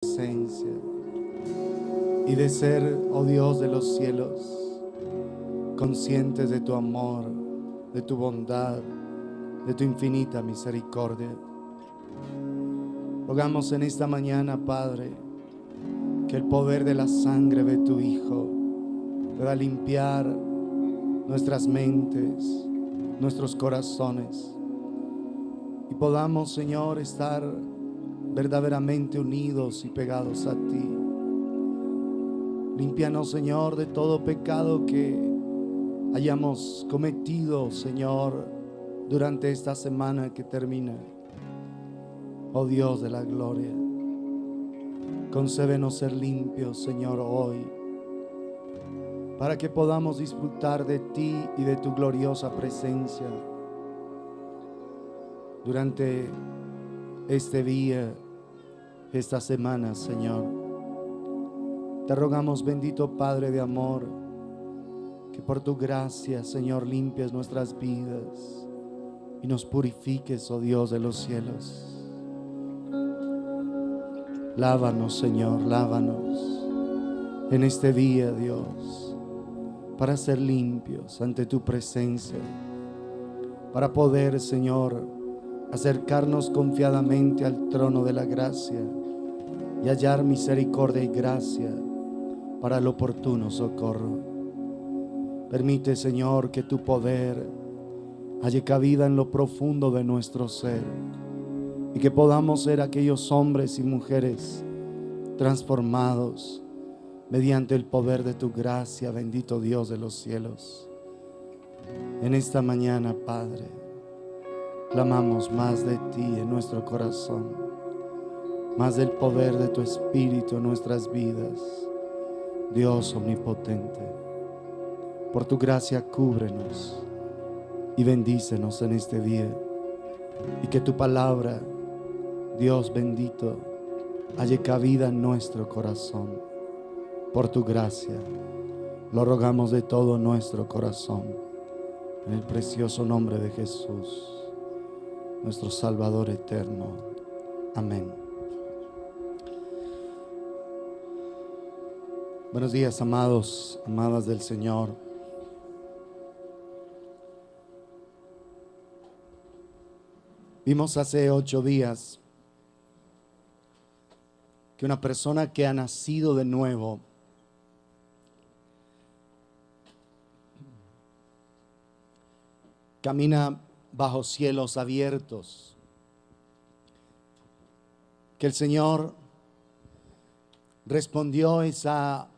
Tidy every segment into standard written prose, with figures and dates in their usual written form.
presencia y de ser, oh Dios de los cielos, conscientes de tu amor, de tu bondad, de tu infinita misericordia. Rogamos en esta mañana, Padre, que el poder de la sangre de tu Hijo pueda limpiar nuestras mentes, nuestros corazones, y podamos, Señor, estar verdaderamente unidos y pegados a ti. Límpianos, Señor, de todo pecado que hayamos cometido, Señor, durante esta semana que termina. Oh Dios de la gloria, concédenos ser limpios, Señor, hoy, para que podamos disfrutar de ti y de tu gloriosa presencia durante este día, esta semana, Señor. Te rogamos, bendito Padre de amor, que por tu gracia, Señor, limpies nuestras vidas y nos purifiques, oh Dios de los cielos. Lávanos, Señor, lávanos en este día, Dios, para ser limpios ante tu presencia, para poder, Señor, acercarnos confiadamente al trono de la gracia y hallar misericordia y gracia para el oportuno socorro. Permite, Señor, que tu poder halle cabida en lo profundo de nuestro ser y que podamos ser aquellos hombres y mujeres transformados mediante el poder de tu gracia, bendito Dios de los cielos. En esta mañana, Padre, clamamos más de ti en nuestro corazón, más del poder de tu Espíritu en nuestras vidas. Dios omnipotente, por tu gracia cúbrenos y bendícenos en este día, y que tu palabra, Dios bendito, halle cabida en nuestro corazón. Por tu gracia lo rogamos de todo nuestro corazón, en el precioso nombre de Jesús, nuestro Salvador eterno. Amén. Buenos días, amados, amadas del Señor. Vimos hace 8 días que una persona que ha nacido de nuevo camina bajo cielos abiertos, que el Señor respondió esa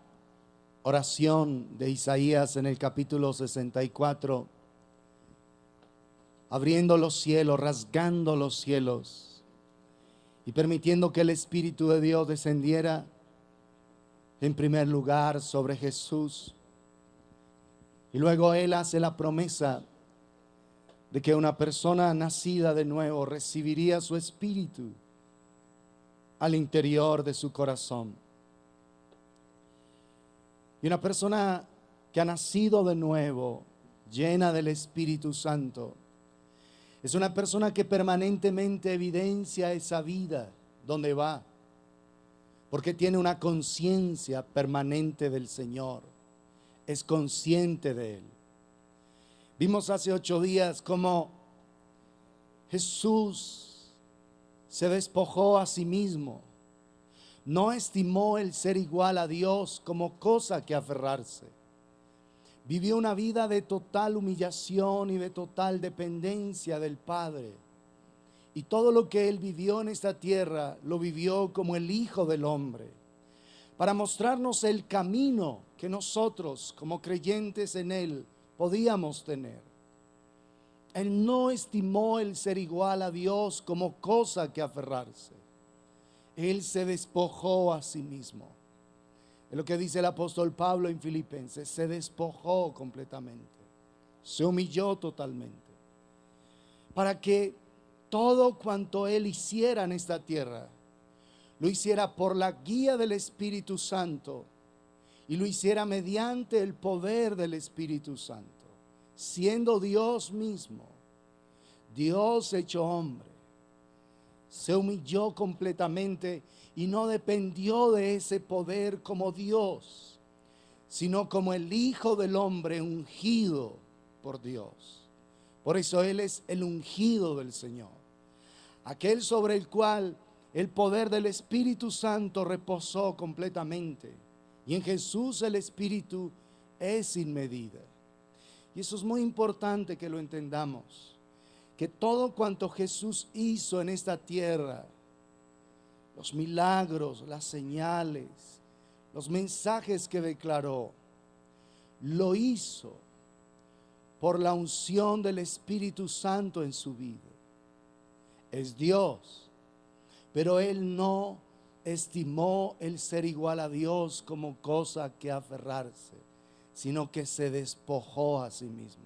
oración de Isaías en el capítulo 64, abriendo los cielos, rasgando los cielos y permitiendo que el Espíritu de Dios descendiera en primer lugar sobre Jesús. Y luego Él hace la promesa de que una persona nacida de nuevo recibiría su Espíritu al interior de su corazón. Y una persona que ha nacido de nuevo, llena del Espíritu Santo, es una persona que permanentemente evidencia esa vida donde va, porque tiene una conciencia permanente del Señor, es consciente de Él. Vimos hace 8 días cómo Jesús se despojó a sí mismo. No estimó el ser igual a Dios como cosa que aferrarse. Vivió una vida de total humillación y de total dependencia del Padre. Y todo lo que Él vivió en esta tierra, lo vivió como el Hijo del Hombre, para mostrarnos el camino que nosotros, como creyentes en Él, podíamos tener. Él no estimó el ser igual a Dios como cosa que aferrarse. Él se despojó a sí mismo. Es lo que dice el apóstol Pablo en Filipenses: se despojó completamente, se humilló totalmente, para que todo cuanto Él hiciera en esta tierra, lo hiciera por la guía del Espíritu Santo y lo hiciera mediante el poder del Espíritu Santo, siendo Dios mismo, Dios hecho hombre, se humilló completamente y no dependió de ese poder como Dios, sino como el Hijo del Hombre ungido por Dios. Por eso Él es el ungido del Señor, aquel sobre el cual el poder del Espíritu Santo reposó completamente. Y en Jesús el Espíritu es sin medida. Y eso es muy importante que lo entendamos, que todo cuanto Jesús hizo en esta tierra, los milagros, las señales, los mensajes que declaró, lo hizo por la unción del Espíritu Santo en su vida. Es Dios, pero Él no estimó el ser igual a Dios como cosa que aferrarse, sino que se despojó a sí mismo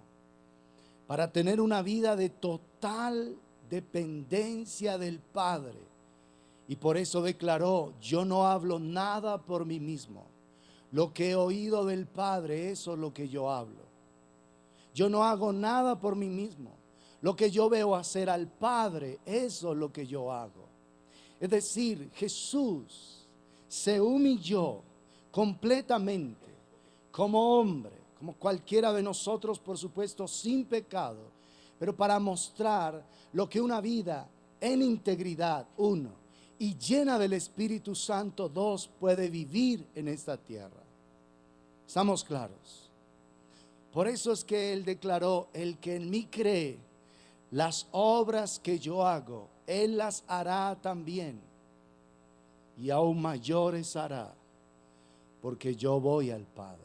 para tener una vida de total dependencia del Padre. Y por eso declaró: yo no hablo nada por mí mismo, lo que he oído del Padre, eso es lo que yo hablo. Yo no hago nada por mí mismo, lo que yo veo hacer al Padre, eso es lo que yo hago. Es decir, Jesús se humilló completamente como hombre, como cualquiera de nosotros, por supuesto, sin pecado, pero para mostrar lo que una vida en integridad, uno, y llena del Espíritu Santo, dos, puede vivir en esta tierra. ¿Estamos claros? Por eso es que Él declaró: el que en mí cree, las obras que yo hago, Él las hará también, y aún mayores hará, porque yo voy al Padre.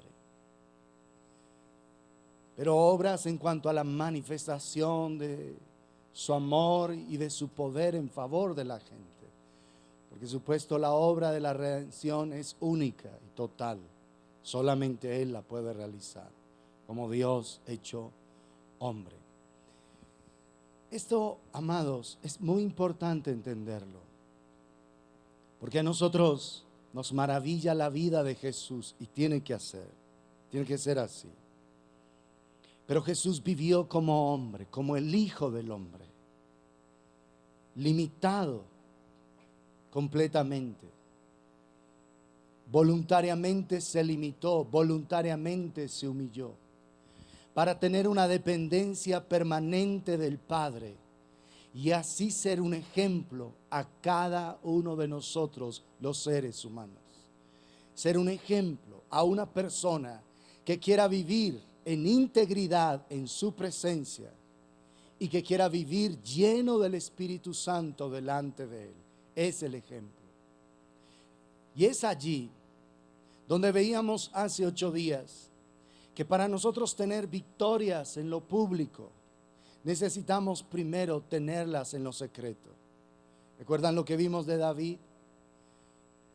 Pero obras en cuanto a la manifestación de su amor y de su poder en favor de la gente. Porque supuesto la obra de la redención es única y total. Solamente Él la puede realizar, como Dios hecho hombre. Esto, amados, es muy importante entenderlo, porque a nosotros nos maravilla la vida de Jesús y tiene que ser así. Pero Jesús vivió como hombre, como el Hijo del Hombre, limitado completamente. Voluntariamente se limitó, voluntariamente se humilló, para tener una dependencia permanente del Padre y así ser un ejemplo a cada uno de nosotros, los seres humanos. Ser un ejemplo a una persona que quiera vivir en integridad en su presencia y que quiera vivir lleno del Espíritu Santo delante de Él. Es el ejemplo. Y es allí donde veíamos hace 8 días que para nosotros tener victorias en lo público, necesitamos primero tenerlas en lo secreto. ¿Recuerdan lo que vimos de David?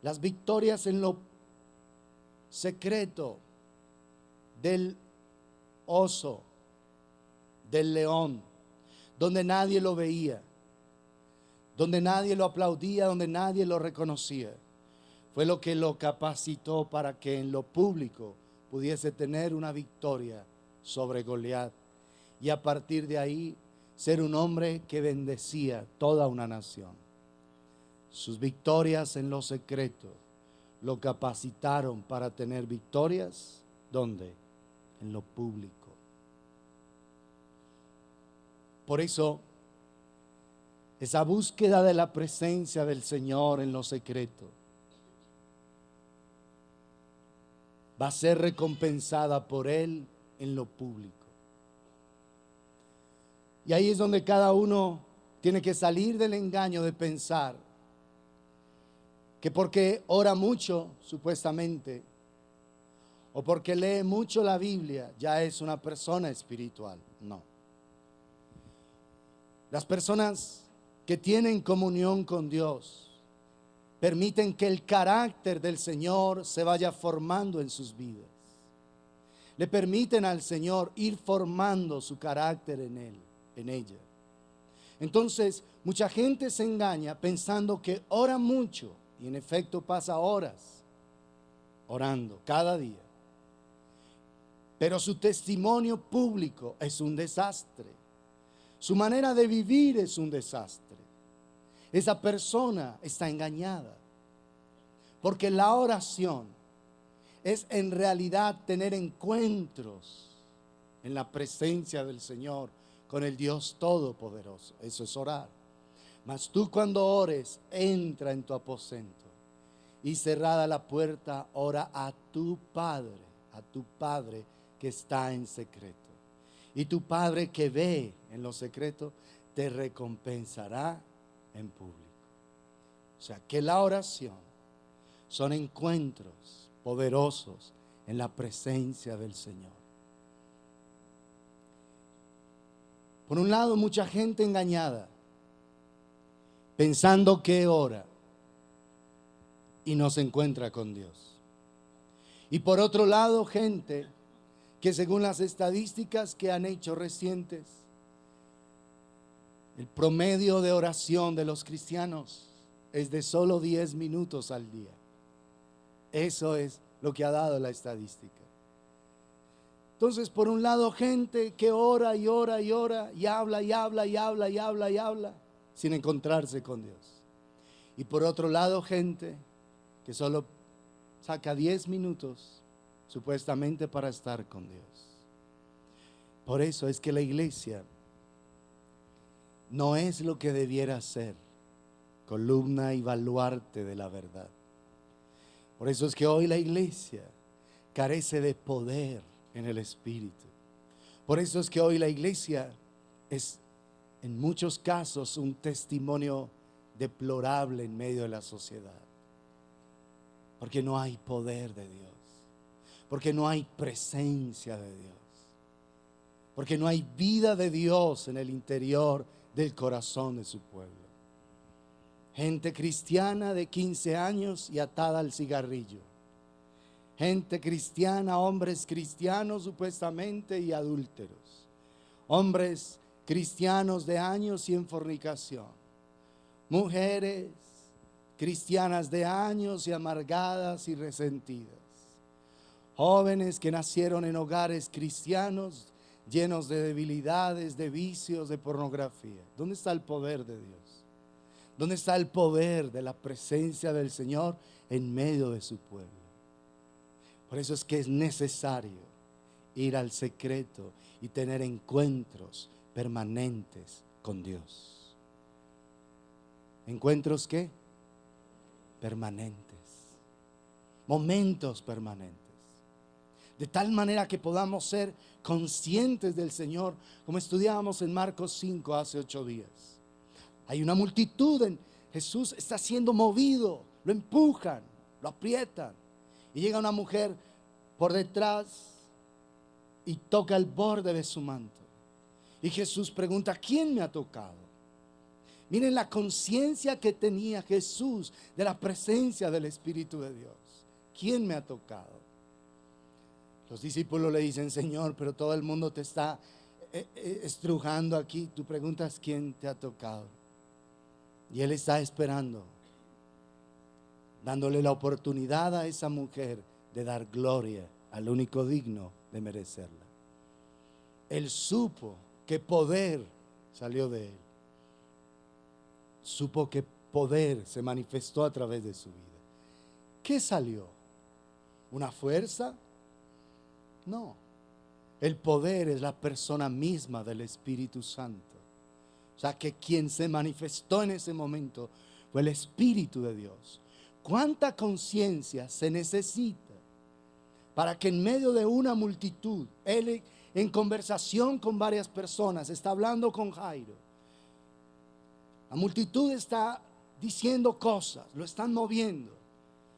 Las victorias en lo secreto del oso, del león, donde nadie lo veía, donde nadie lo aplaudía, donde nadie lo reconocía. Fue lo que lo capacitó para que en lo público pudiese tener una victoria sobre Goliat y a partir de ahí ser un hombre que bendecía toda una nación. Sus victorias en lo secreto lo capacitaron para tener victorias, ¿dónde? En lo público. Por eso, esa búsqueda de la presencia del Señor en lo secreto va a ser recompensada por Él en lo público. Y ahí es donde cada uno tiene que salir del engaño de pensar que porque ora mucho, supuestamente, o porque lee mucho la Biblia, ya es una persona espiritual. No. Las personas que tienen comunión con Dios permiten que el carácter del Señor se vaya formando en sus vidas. Le permiten al Señor ir formando su carácter en él, en ella. Entonces, mucha gente se engaña pensando que ora mucho y en efecto pasa horas orando cada día. Pero su testimonio público es un desastre. Su manera de vivir es un desastre. esa persona está engañada. Porque la oración es en realidad tener encuentros en la presencia del Señor con el Dios Todopoderoso. Eso es orar. Mas tú cuando ores, entra en tu aposento y cerrada la puerta, ora a tu Padre que está en secreto. Y tu Padre que ve en lo secreto, te recompensará en público. O sea, que la oración son encuentros poderosos en la presencia del Señor. Por un lado, mucha gente engañada, pensando que ora y no se encuentra con Dios. Y por otro lado, gente que según las estadísticas que han hecho recientes, el promedio de oración de los cristianos es de solo 10 minutos al día. Eso es lo que ha dado la estadística. Entonces, por un lado, gente que ora y ora y ora y habla y habla y habla y habla y habla sin encontrarse con Dios. Y por otro lado, gente que solo saca 10 minutos supuestamente para estar con Dios. Por eso es que la iglesia no es lo que debiera ser, columna y baluarte de la verdad. Por eso es que hoy la iglesia carece de poder en el Espíritu. Por eso es que hoy la iglesia es en muchos casos un testimonio deplorable en medio de la sociedad. Porque no hay poder de Dios. Porque no hay presencia de Dios. Porque no hay vida de Dios en el interior del corazón de su pueblo. Gente cristiana de 15 años y atada al cigarrillo. Gente cristiana, hombres cristianos supuestamente y adúlteros. Hombres cristianos de años y en fornicación. Mujeres cristianas de años y amargadas y resentidas. Jóvenes que nacieron en hogares cristianos llenos de debilidades, de vicios, de pornografía. ¿Dónde está el poder de Dios? ¿Dónde está el poder de la presencia del Señor en medio de su pueblo? Por eso es que es necesario ir al secreto y tener encuentros permanentes con Dios. ¿Encuentros qué? Permanentes. Momentos permanentes. De tal manera que podamos ser conscientes del Señor, como estudiábamos en Marcos 5 hace 8 días. Hay una multitud, Jesús está siendo movido, lo empujan, lo aprietan. Y llega una mujer por detrás y toca el borde de su manto. Y Jesús pregunta, ¿quién me ha tocado? Miren la conciencia que tenía Jesús de la presencia del Espíritu de Dios. ¿Quién me ha tocado? Los discípulos le dicen, Señor, pero todo el mundo te está estrujando aquí. Tú preguntas, ¿quién te ha tocado? Y Él está esperando, dándole la oportunidad a esa mujer de dar gloria al único digno de merecerla. Él supo que poder salió de Él. Supo que poder se manifestó a través de su vida. ¿Qué salió? ¿Una fuerza? No. El poder es la persona misma del Espíritu Santo. O sea que quien se manifestó en ese momento fue el Espíritu de Dios. ¿Cuánta conciencia se necesita para que en medio de una multitud, Él en conversación con varias personas, está hablando con Jairo? La multitud está diciendo cosas, lo están moviendo.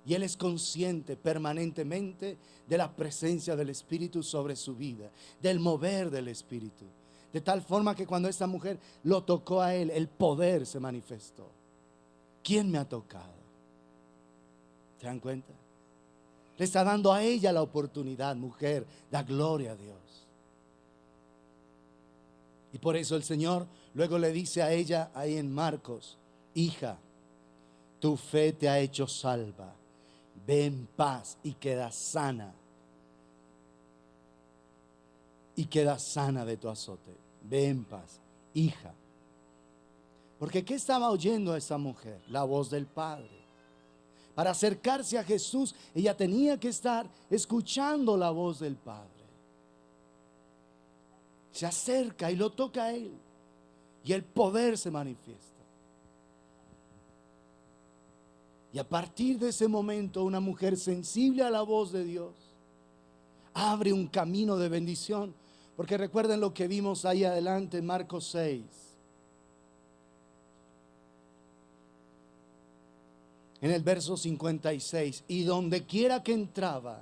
Y Él es consciente permanentemente de la presencia del Espíritu sobre su vida, del mover del Espíritu. De tal forma que cuando esta mujer lo tocó a Él, el poder se manifestó. ¿Quién me ha tocado? ¿Se dan cuenta? Le está dando a ella la oportunidad, mujer, da gloria a Dios. Y por eso el Señor luego le dice a ella ahí en Marcos, hija, tu fe te ha hecho salva. Ve en paz y queda sana. Y queda sana de tu azote. Ve en paz, hija. Porque ¿qué estaba oyendo esa mujer? La voz del Padre. Para acercarse a Jesús, ella tenía que estar escuchando la voz del Padre. Se acerca y lo toca a él, y el poder se manifiesta. Y a partir de ese momento, una mujer sensible a la voz de Dios abre un camino de bendición. Porque recuerden lo que vimos ahí adelante en Marcos 6. En el verso 56, y donde quiera que entraba,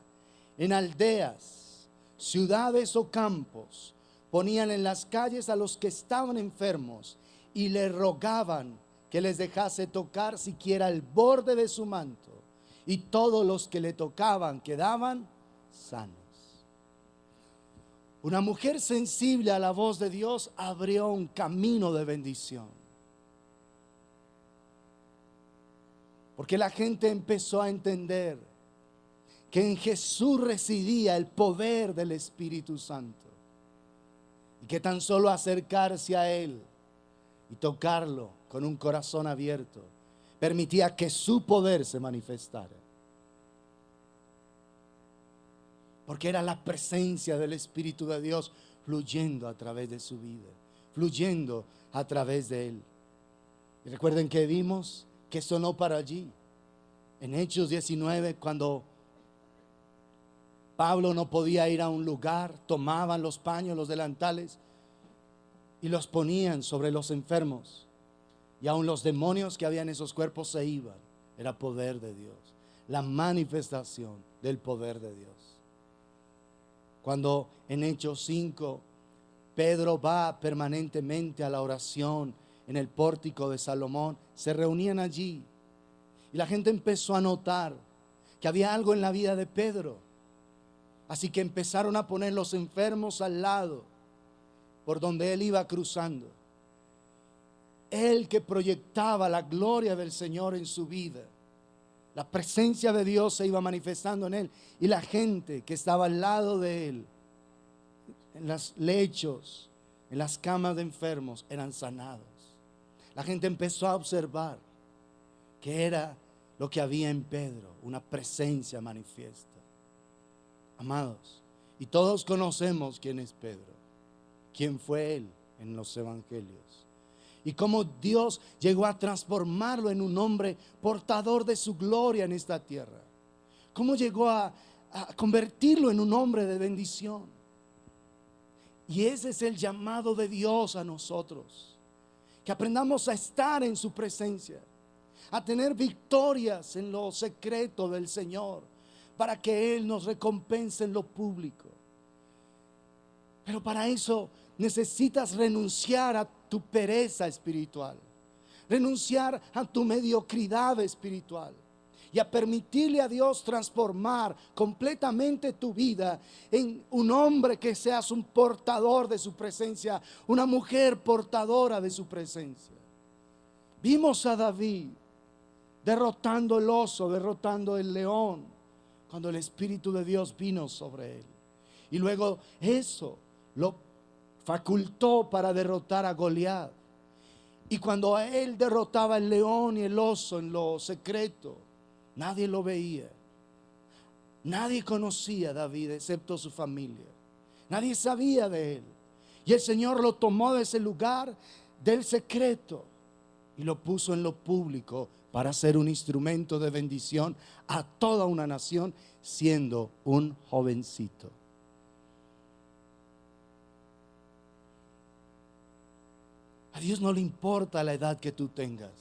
en aldeas, ciudades o campos, ponían en las calles a los que estaban enfermos y le rogaban que les dejase tocar siquiera el borde de su manto, y todos los que le tocaban quedaban sanos. Una mujer sensible a la voz de Dios abrió un camino de bendición. Porque la gente empezó a entender que en Jesús residía el poder del Espíritu Santo. Y que tan solo acercarse a Él y tocarlo con un corazón abierto permitía que su poder se manifestara. Porque era la presencia del Espíritu de Dios fluyendo a través de su vida, fluyendo a través de Él. Y recuerden que vimos que sonó para allí. En Hechos 19, cuando Pablo no podía ir a un lugar, tomaban los paños, los delantales y los ponían sobre los enfermos. Y aún los demonios que había en esos cuerpos se iban. Era poder de Dios, la manifestación del poder de Dios. Cuando en Hechos 5 Pedro va permanentemente a la oración en el pórtico de Salomón, se reunían allí y la gente empezó a notar que había algo en la vida de Pedro. Así que empezaron a poner los enfermos al lado por donde él iba cruzando. Él que proyectaba la gloria del Señor en su vida, la presencia de Dios se iba manifestando en él, y la gente que estaba al lado de él, en los lechos, en las camas de enfermos, eran sanados. La gente empezó a observar que era lo que había en Pedro, una presencia manifiesta. Amados, y todos conocemos quién es Pedro, quién fue él en los evangelios, y cómo Dios llegó a transformarlo en un hombre portador de su gloria en esta tierra. Cómo llegó a convertirlo en un hombre de bendición. Y ese es el llamado de Dios a nosotros, que aprendamos a estar en su presencia, a tener victorias en lo secreto del Señor, para que Él nos recompense en lo público. Pero para eso necesitas renunciar a tu pereza espiritual, renunciar a tu mediocridad espiritual y a permitirle a Dios transformar completamente tu vida en un hombre que seas un portador de su presencia, una mujer portadora de su presencia. Vimos a David derrotando el oso, derrotando el león, cuando el Espíritu de Dios vino sobre él. Y luego eso lo facultó para derrotar a Goliat. Y cuando a él derrotaba el león y el oso en lo secreto, nadie lo veía. Nadie conocía a David excepto su familia. Nadie sabía de él. Y el Señor lo tomó de ese lugar del secreto y lo puso en lo público para ser un instrumento de bendición a toda una nación, siendo un jovencito. A Dios no le importa la edad que tú tengas.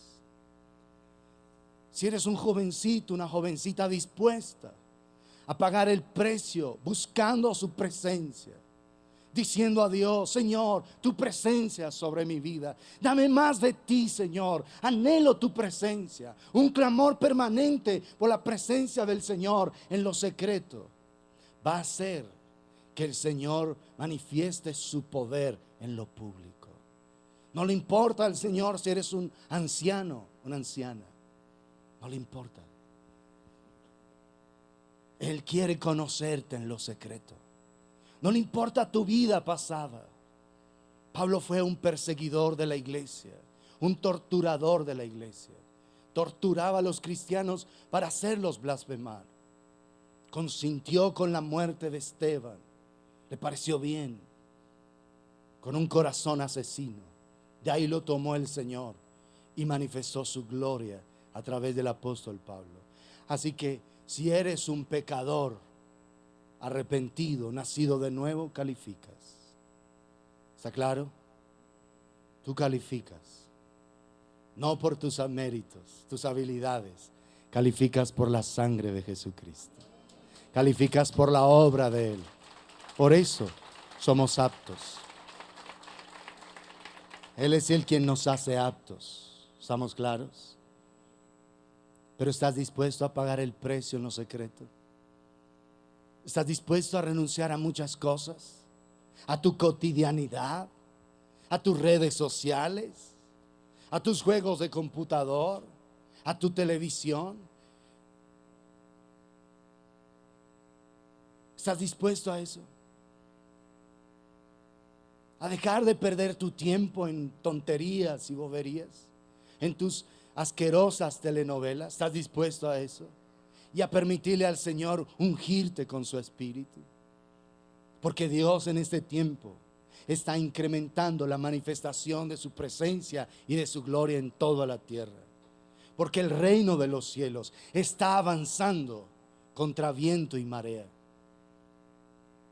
Si eres un jovencito, una jovencita dispuesta a pagar el precio, buscando su presencia, diciendo a Dios: Señor, tu presencia sobre mi vida, dame más de ti, Señor, anhelo tu presencia, un clamor permanente por la presencia del Señor en lo secreto, va a hacer que el Señor manifieste su poder en lo público. No le importa al Señor si eres un anciano, una anciana, no le importa. Él quiere conocerte en lo secreto. No le importa tu vida pasada. Pablo fue un perseguidor de la iglesia, un torturador de la iglesia. Torturaba a los cristianos para hacerlos blasfemar. Consintió con la muerte de Esteban. Le pareció bien. Con un corazón asesino. De ahí lo tomó el Señor y manifestó su gloria a través del apóstol Pablo. Así que si eres un pecador arrepentido, nacido de nuevo, calificas. ¿Está claro? Tú calificas. No por tus méritos, tus habilidades. Calificas por la sangre de Jesucristo. Calificas por la obra de Él. Por eso somos aptos. Él es el quien nos hace aptos. ¿Estamos claros? Pero ¿estás dispuesto a pagar el precio en lo secreto? ¿Estás dispuesto a renunciar a muchas cosas? A tu cotidianidad, a tus redes sociales, a tus juegos de computador, a tu televisión. ¿Estás dispuesto a eso? A dejar de perder tu tiempo en tonterías y boberías, en tus asquerosas telenovelas. ¿Estás dispuesto a eso? Y a permitirle al Señor ungirte con su espíritu. Porque Dios en este tiempo está incrementando la manifestación de su presencia y de su gloria en toda la tierra. Porque el reino de los cielos está avanzando contra viento y marea.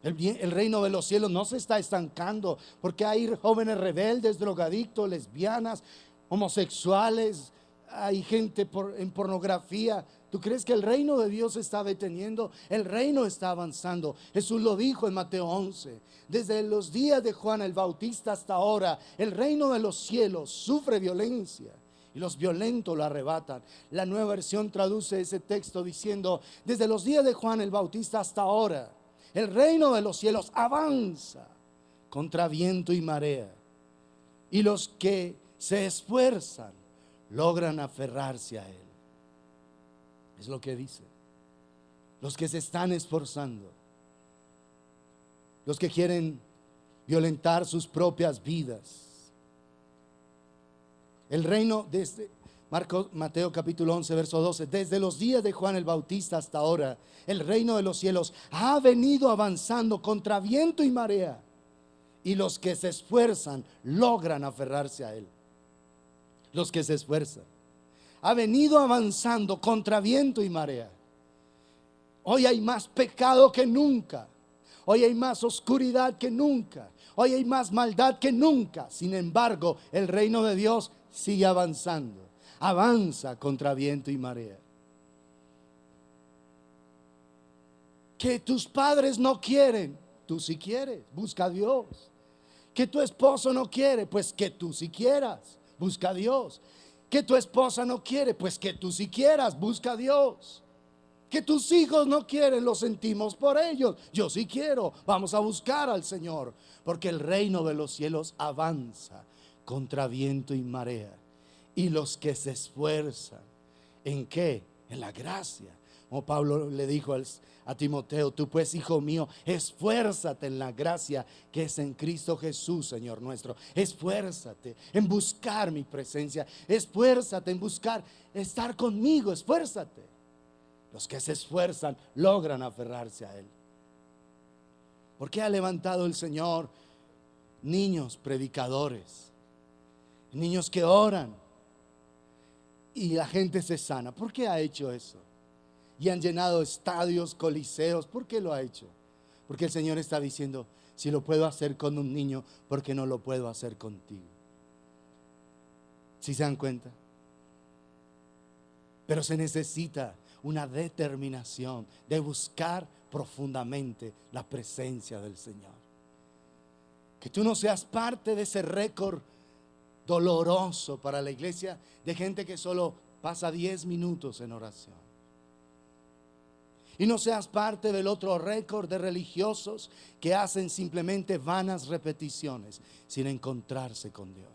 El reino de los cielos no se está estancando, porque hay jóvenes rebeldes, drogadictos, lesbianas, homosexuales, hay gente en pornografía. ¿Tú crees que el reino de Dios se está deteniendo? El reino está avanzando. Jesús lo dijo en Mateo 11. Desde los días de Juan el Bautista hasta ahora, el reino de los cielos sufre violencia y los violentos lo arrebatan. La Nueva Versión traduce ese texto diciendo: desde los días de Juan el Bautista hasta ahora, el reino de los cielos avanza contra viento y marea, y los que se esfuerzan logran aferrarse a él. Es lo que dice. Los que se están esforzando, los que quieren violentar sus propias vidas. El reino, desde Mateo capítulo 11 verso 12, desde los días de Juan el Bautista hasta ahora, el reino de los cielos ha venido avanzando contra viento y marea, y los que se esfuerzan logran aferrarse a él. Los que se esfuerzan. Ha venido avanzando contra viento y marea. Hoy hay más pecado que nunca. Hoy hay más oscuridad que nunca. Hoy hay más maldad que nunca. Sin embargo, el reino de Dios sigue avanzando. Avanza contra viento y marea. Que tus padres no quieren, tú sí quieres, busca a Dios. Que tu esposo no quiere, pues que tú sí quieras, busca a Dios. Que tu esposa no quiere, pues que tú sí quieras, busca a Dios. Que tus hijos no quieren, lo sentimos por ellos, yo sí quiero, vamos a buscar al Señor. Porque el reino de los cielos avanza contra viento y marea. Y los que se esfuerzan, ¿en qué? En la gracia. Como Pablo le dijo a Timoteo: tú pues, hijo mío, esfuérzate en la gracia que es en Cristo Jesús, Señor nuestro. Esfuérzate en buscar mi presencia. Esfuérzate en buscar estar conmigo. Esfuérzate. Los que se esfuerzan logran aferrarse a Él. ¿Por qué ha levantado el Señor niños predicadores? Niños que oran y la gente se sana. ¿Por qué ha hecho eso? Y han llenado estadios, coliseos. ¿Por qué lo ha hecho? Porque el Señor está diciendo: si lo puedo hacer con un niño, ¿por qué no lo puedo hacer contigo? ¿Sí se dan cuenta? Pero se necesita una determinación de buscar profundamente la presencia del Señor. Que tú no seas parte de ese récord doloroso para la iglesia de gente que solo pasa 10 minutos en oración. Y no seas parte del otro récord de religiosos que hacen simplemente vanas repeticiones sin encontrarse con Dios.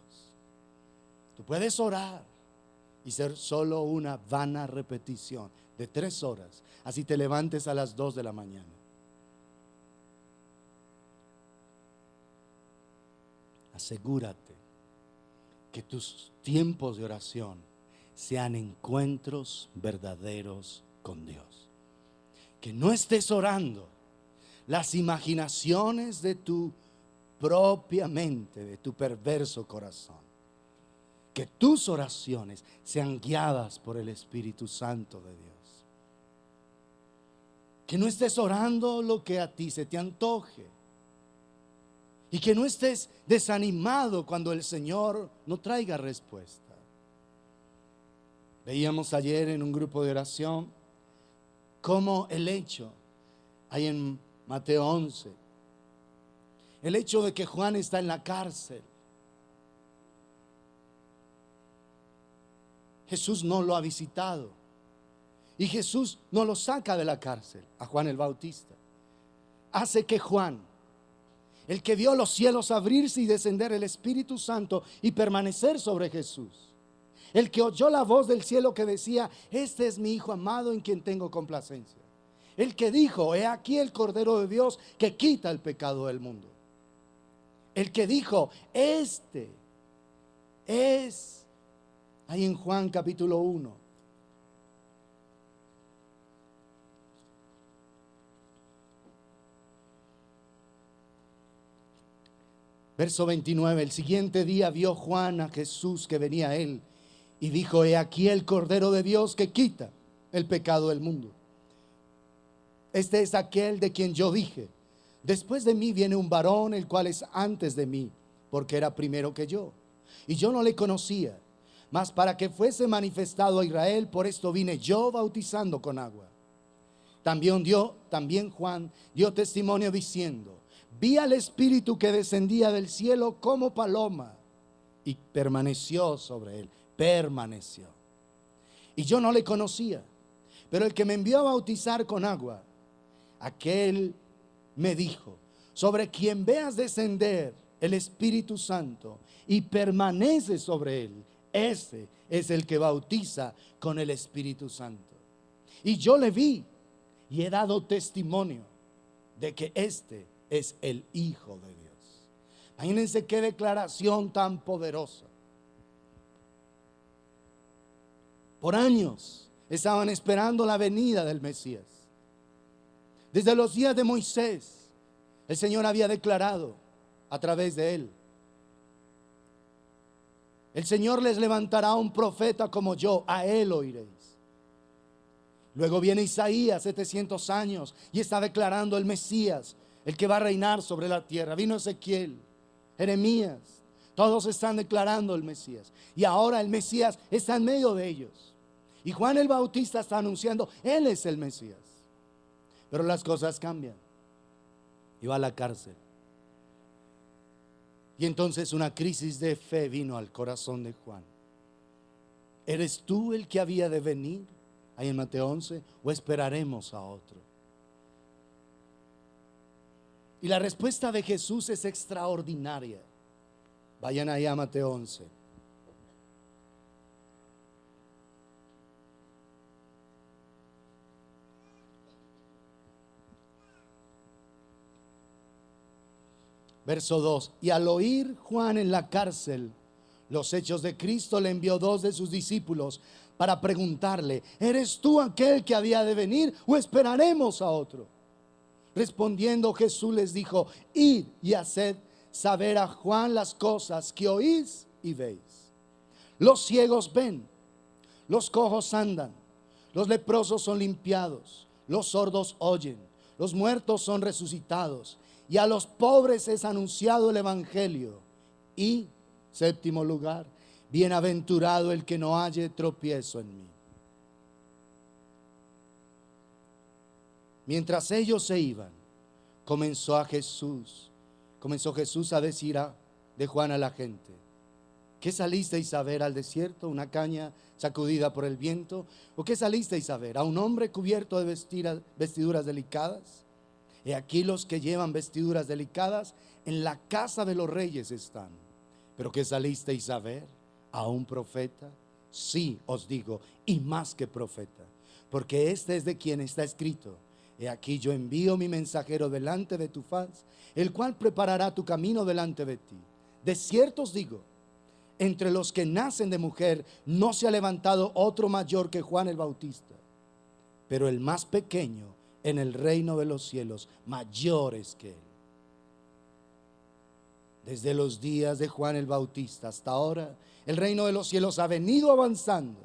Tú puedes orar y ser solo una vana repetición de 3 horas, así te levantes a las 2 de la mañana. Asegúrate que tus tiempos de oración sean encuentros verdaderos con Dios. Que no estés orando las imaginaciones de tu propia mente, de tu perverso corazón. Que tus oraciones sean guiadas por el Espíritu Santo de Dios. Que no estés orando lo que a ti se te antoje. Y que no estés desanimado cuando el Señor no traiga respuesta. Veíamos ayer en un grupo de oración cómo el hecho, ahí en Mateo 11, el hecho de que Juan está en la cárcel, Jesús no lo ha visitado y Jesús no lo saca de la cárcel a Juan el Bautista. Hace que Juan, el que vio los cielos abrirse y descender el Espíritu Santo y permanecer sobre Jesús, el que oyó la voz del cielo que decía: este es mi Hijo amado en quien tengo complacencia, el que dijo: he aquí el Cordero de Dios que quita el pecado del mundo, el que dijo: este es, ahí en Juan capítulo 1, verso 29. El siguiente día vio Juan a Jesús que venía a él y dijo: he aquí el Cordero de Dios que quita el pecado del mundo. Este es aquel de quien yo dije: después de mí viene un varón, el cual es antes de mí, porque era primero que yo. Y yo no le conocía, mas para que fuese manifestado a Israel, por esto vine yo bautizando con agua. También Juan dio testimonio diciendo: vi al Espíritu que descendía del cielo como paloma y permaneció sobre él. Permaneció. Y yo no le conocía, pero el que me envió a bautizar con agua, aquel me dijo: sobre quien veas descender el Espíritu Santo y permanece sobre él, ese es el que bautiza con el Espíritu Santo. Y yo le vi y he dado testimonio de que este es el Hijo de Dios. Imagínense qué declaración tan poderosa. Por años estaban esperando la venida del Mesías. Desde los días de Moisés, el Señor había declarado a través de él: el Señor les levantará un profeta como yo, a él oiréis. Luego viene Isaías, 700 años, y está declarando el Mesías, el que va a reinar sobre la tierra. Vino Ezequiel, Jeremías, todos están declarando el Mesías. Y ahora el Mesías está en medio de ellos. Y Juan el Bautista está anunciando: él es el Mesías. Pero las cosas cambian. Y va a la cárcel. Y entonces una crisis de fe vino al corazón de Juan. ¿Eres tú el que había de venir? Ahí en Mateo 11, ¿o esperaremos a otro? Y la respuesta de Jesús es extraordinaria. Vayan ahí a Mateo 11. Verso 2. Y al oír Juan en la cárcel los hechos de Cristo, le envió 2 de sus discípulos para preguntarle: ¿eres tú aquel que había de venir, o esperaremos a otro? Respondiendo Jesús les dijo: id y haced saber a Juan las cosas que oís y veis. Los ciegos ven, los cojos andan, los leprosos son limpiados, los sordos oyen, los muertos son resucitados, y a los pobres es anunciado el evangelio. Y, séptimo lugar, bienaventurado el que no halle tropiezo en mí. Mientras ellos se iban, comenzó Jesús a decir de Juan a la gente: ¿qué salisteis a ver al desierto? ¿Una caña sacudida por el viento? ¿O qué salisteis a ver? ¿A un hombre cubierto de vestiduras delicadas? He aquí los que llevan vestiduras delicadas en la casa de los reyes están. ¿Pero qué salisteis a ver? ¿A un profeta? Sí, os digo, y más que profeta, porque este es de quien está escrito: he aquí yo envío mi mensajero delante de tu faz, el cual preparará tu camino delante de ti. De cierto os digo, entre los que nacen de mujer no se ha levantado otro mayor que Juan el Bautista, pero el más pequeño en el reino de los cielos mayor es que él. Desde los días de Juan el Bautista hasta ahora, el reino de los cielos ha venido avanzando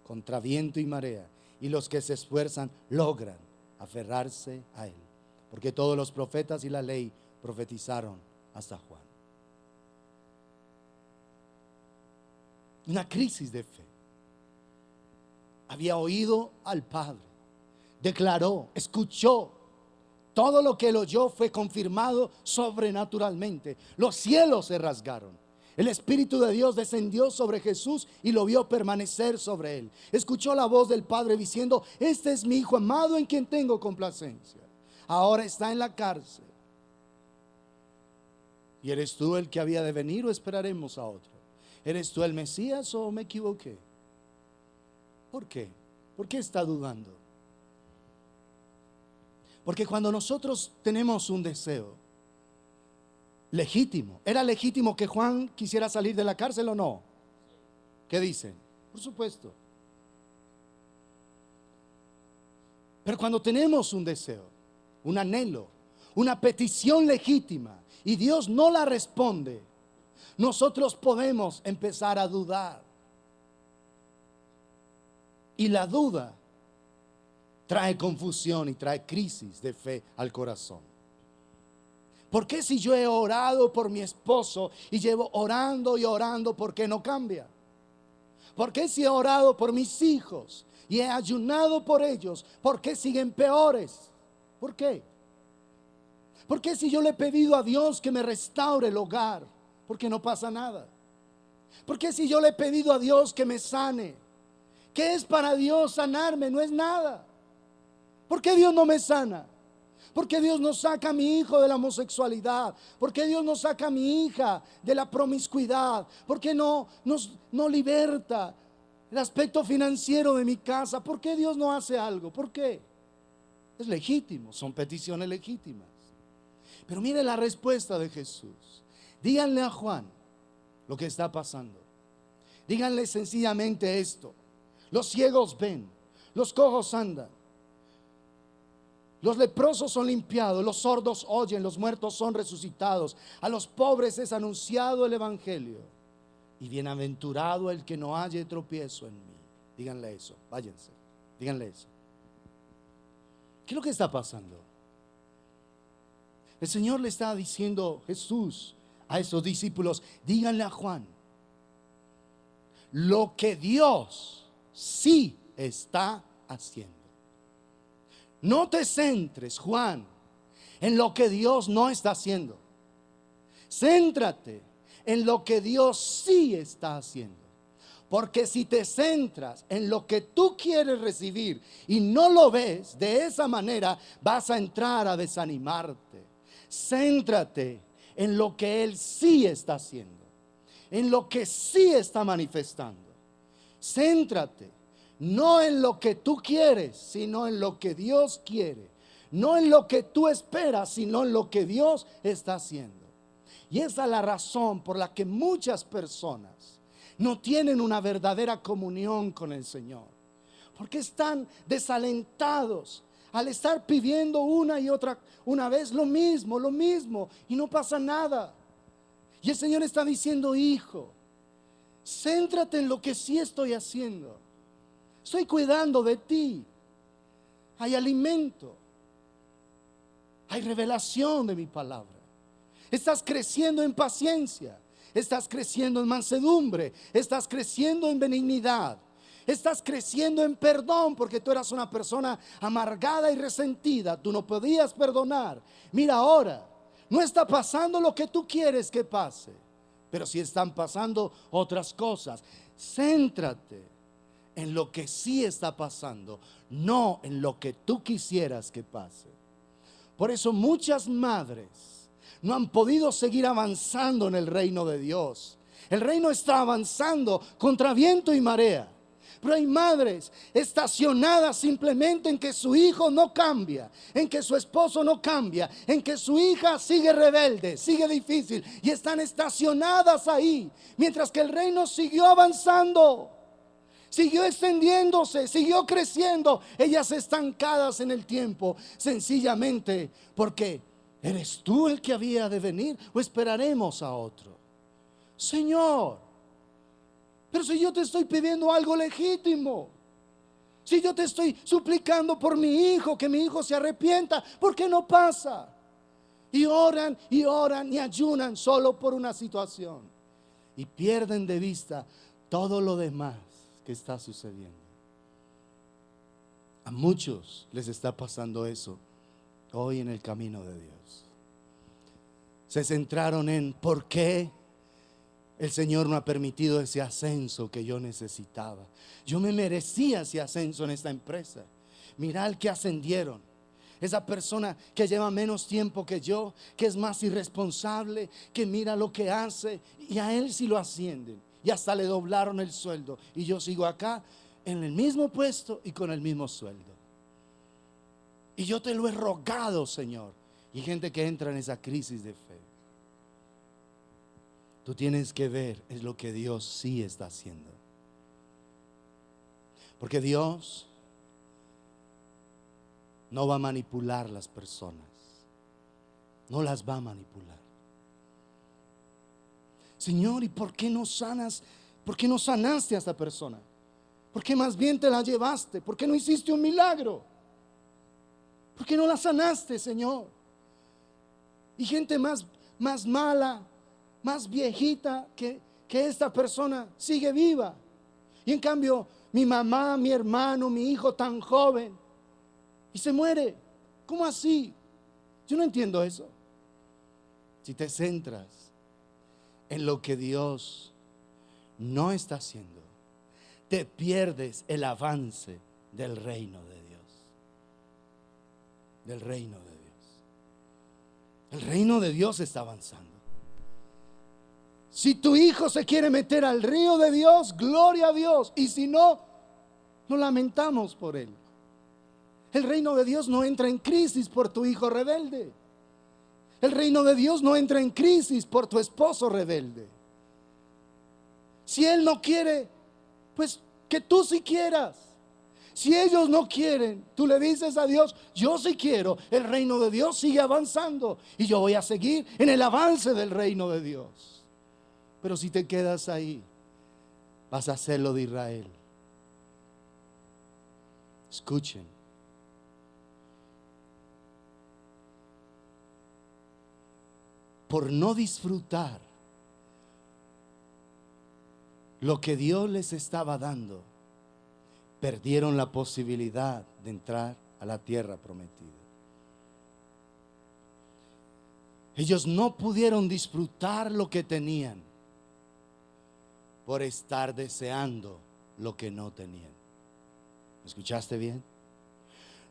contra viento y marea, y los que se esfuerzan logran aferrarse a él, porque todos los profetas y la ley profetizaron hasta Juan. Una crisis de fe. Había oído al Padre, declaró, escuchó. Todo lo que él oyó fue confirmado sobrenaturalmente. Los cielos se rasgaron. El Espíritu de Dios descendió sobre Jesús y lo vio permanecer sobre él. Escuchó la voz del Padre diciendo: este es mi Hijo amado en quien tengo complacencia. Ahora está en la cárcel. ¿Y eres tú el que había de venir o esperaremos a otro? ¿Eres tú el Mesías o me equivoqué? ¿Por qué? ¿Por qué está dudando? Porque cuando nosotros tenemos un deseo legítimo, ¿era legítimo que Juan quisiera salir de la cárcel o no? ¿Qué dicen? Por supuesto. Pero cuando tenemos un deseo, un anhelo, una petición legítima y Dios no la responde, nosotros podemos empezar a dudar. Y la duda trae confusión y trae crisis de fe al corazón. ¿Por qué si yo he orado por mi esposo y llevo orando y orando, por qué no cambia? ¿Por qué si he orado por mis hijos y he ayunado por ellos, por qué siguen peores? ¿Por qué? ¿Por qué si yo le he pedido a Dios que me restaure el hogar, por qué no pasa nada? ¿Por qué si yo le he pedido a Dios que me sane? ¿Qué es para Dios sanarme? No es nada. ¿Por qué Dios no me sana? ¿Por qué Dios no saca a mi hijo de la homosexualidad? ¿Por qué Dios no saca a mi hija de la promiscuidad? ¿Por qué no liberta el aspecto financiero de mi casa? ¿Por qué Dios no hace algo? ¿Por qué? Es legítimo, son peticiones legítimas. Pero mire la respuesta de Jesús. Díganle a Juan lo que está pasando. Díganle sencillamente esto: los ciegos ven, los cojos andan, los leprosos son limpiados, los sordos oyen, los muertos son resucitados, a los pobres es anunciado el evangelio, y bienaventurado el que no halle tropiezo en mí. Díganle eso, váyanse, díganle eso. ¿Qué es lo que está pasando? El Señor le está diciendo, Jesús, a esos discípulos: díganle a Juan lo que Dios sí está haciendo. No te centres, Juan, en lo que Dios no está haciendo. Céntrate en lo que Dios sí está haciendo. Porque si te centras en lo que tú quieres recibir y no lo ves de esa manera, vas a entrar a desanimarte. Céntrate en lo que Él sí está haciendo, en lo que sí está manifestando. Céntrate no en lo que tú quieres, sino en lo que Dios quiere. No en lo que tú esperas, sino en lo que Dios está haciendo. Y esa es la razón por la que muchas personas no tienen una verdadera comunión con el Señor, porque están desalentados al estar pidiendo una vez lo mismo, y no pasa nada. Y el Señor está diciendo: hijo, céntrate en lo que sí estoy haciendo. Estoy cuidando de ti. Hay alimento, hay revelación de mi palabra. Estás creciendo en paciencia, estás creciendo en mansedumbre, estás creciendo en benignidad, estás creciendo en perdón, porque tú eras una persona amargada y resentida, tú no podías perdonar. Mira, ahora no está pasando lo que tú quieres que pase, pero sí están pasando otras cosas. Céntrate en lo que sí está pasando, no en lo que tú quisieras que pase. Por eso muchas madres no han podido seguir avanzando en el reino de Dios. El reino está avanzando contra viento y marea, Pero hay madres estacionadas simplemente en que su hijo no cambia, en que su esposo no cambia, en que su hija sigue rebelde, sigue difícil, y están estacionadas ahí, mientras que el reino siguió avanzando, siguió extendiéndose, siguió creciendo. Ellas estancadas en el tiempo, sencillamente porque ¿eres tú el que había de venir o esperaremos a otro? Señor, pero si yo te estoy pidiendo algo legítimo, si yo te estoy suplicando por mi hijo, que mi hijo se arrepienta, ¿por qué no pasa? Y oran y ayunan solo por una situación y pierden de vista todo lo demás que está sucediendo. A muchos les está pasando eso hoy en el camino de Dios. Se centraron en ¿por qué el Señor no ha permitido ese ascenso que yo necesitaba? Yo me merecía ese ascenso en esta empresa. Mira al que ascendieron, esa persona que lleva menos tiempo que yo, que es más irresponsable, que mira lo que hace, y a él sí lo ascienden y hasta le doblaron el sueldo, y yo sigo acá en el mismo puesto y con el mismo sueldo. Y yo te lo he rogado, Señor. Y gente que entra en esa crisis de fe. Tú tienes que ver es lo que Dios sí está haciendo. Porque Dios no va a manipular las personas. No las va a manipular. Señor, ¿y por qué no sanas? ¿Por qué no sanaste a esta persona? ¿Por qué más bien te la llevaste? ¿Por qué no hiciste un milagro? ¿Por qué no la sanaste, Señor? Y gente más mala, más viejita que esta persona sigue viva. Y en cambio mi mamá, mi hermano, mi hijo tan joven, y se muere. ¿Cómo así? Yo no entiendo eso. Si te centras en lo que Dios no está haciendo, te pierdes el avance del reino de Dios. Del reino de Dios. El reino de Dios está avanzando. Si tu hijo se quiere meter al río de Dios, gloria a Dios. Y si no, nos lamentamos por él. El reino de Dios no entra en crisis por tu hijo rebelde. El reino de Dios no entra en crisis por tu esposo rebelde. Si él no quiere, pues que tú sí quieras. Si ellos no quieren, tú le dices a Dios, yo sí quiero. El reino de Dios sigue avanzando y yo voy a seguir en el avance del reino de Dios. Pero si te quedas ahí, vas a hacer lo de Israel. Escuchen. Por no disfrutar lo que Dios les estaba dando, perdieron la posibilidad de entrar a la tierra prometida. Ellos no pudieron disfrutar lo que tenían por estar deseando lo que no tenían. ¿Me escuchaste bien?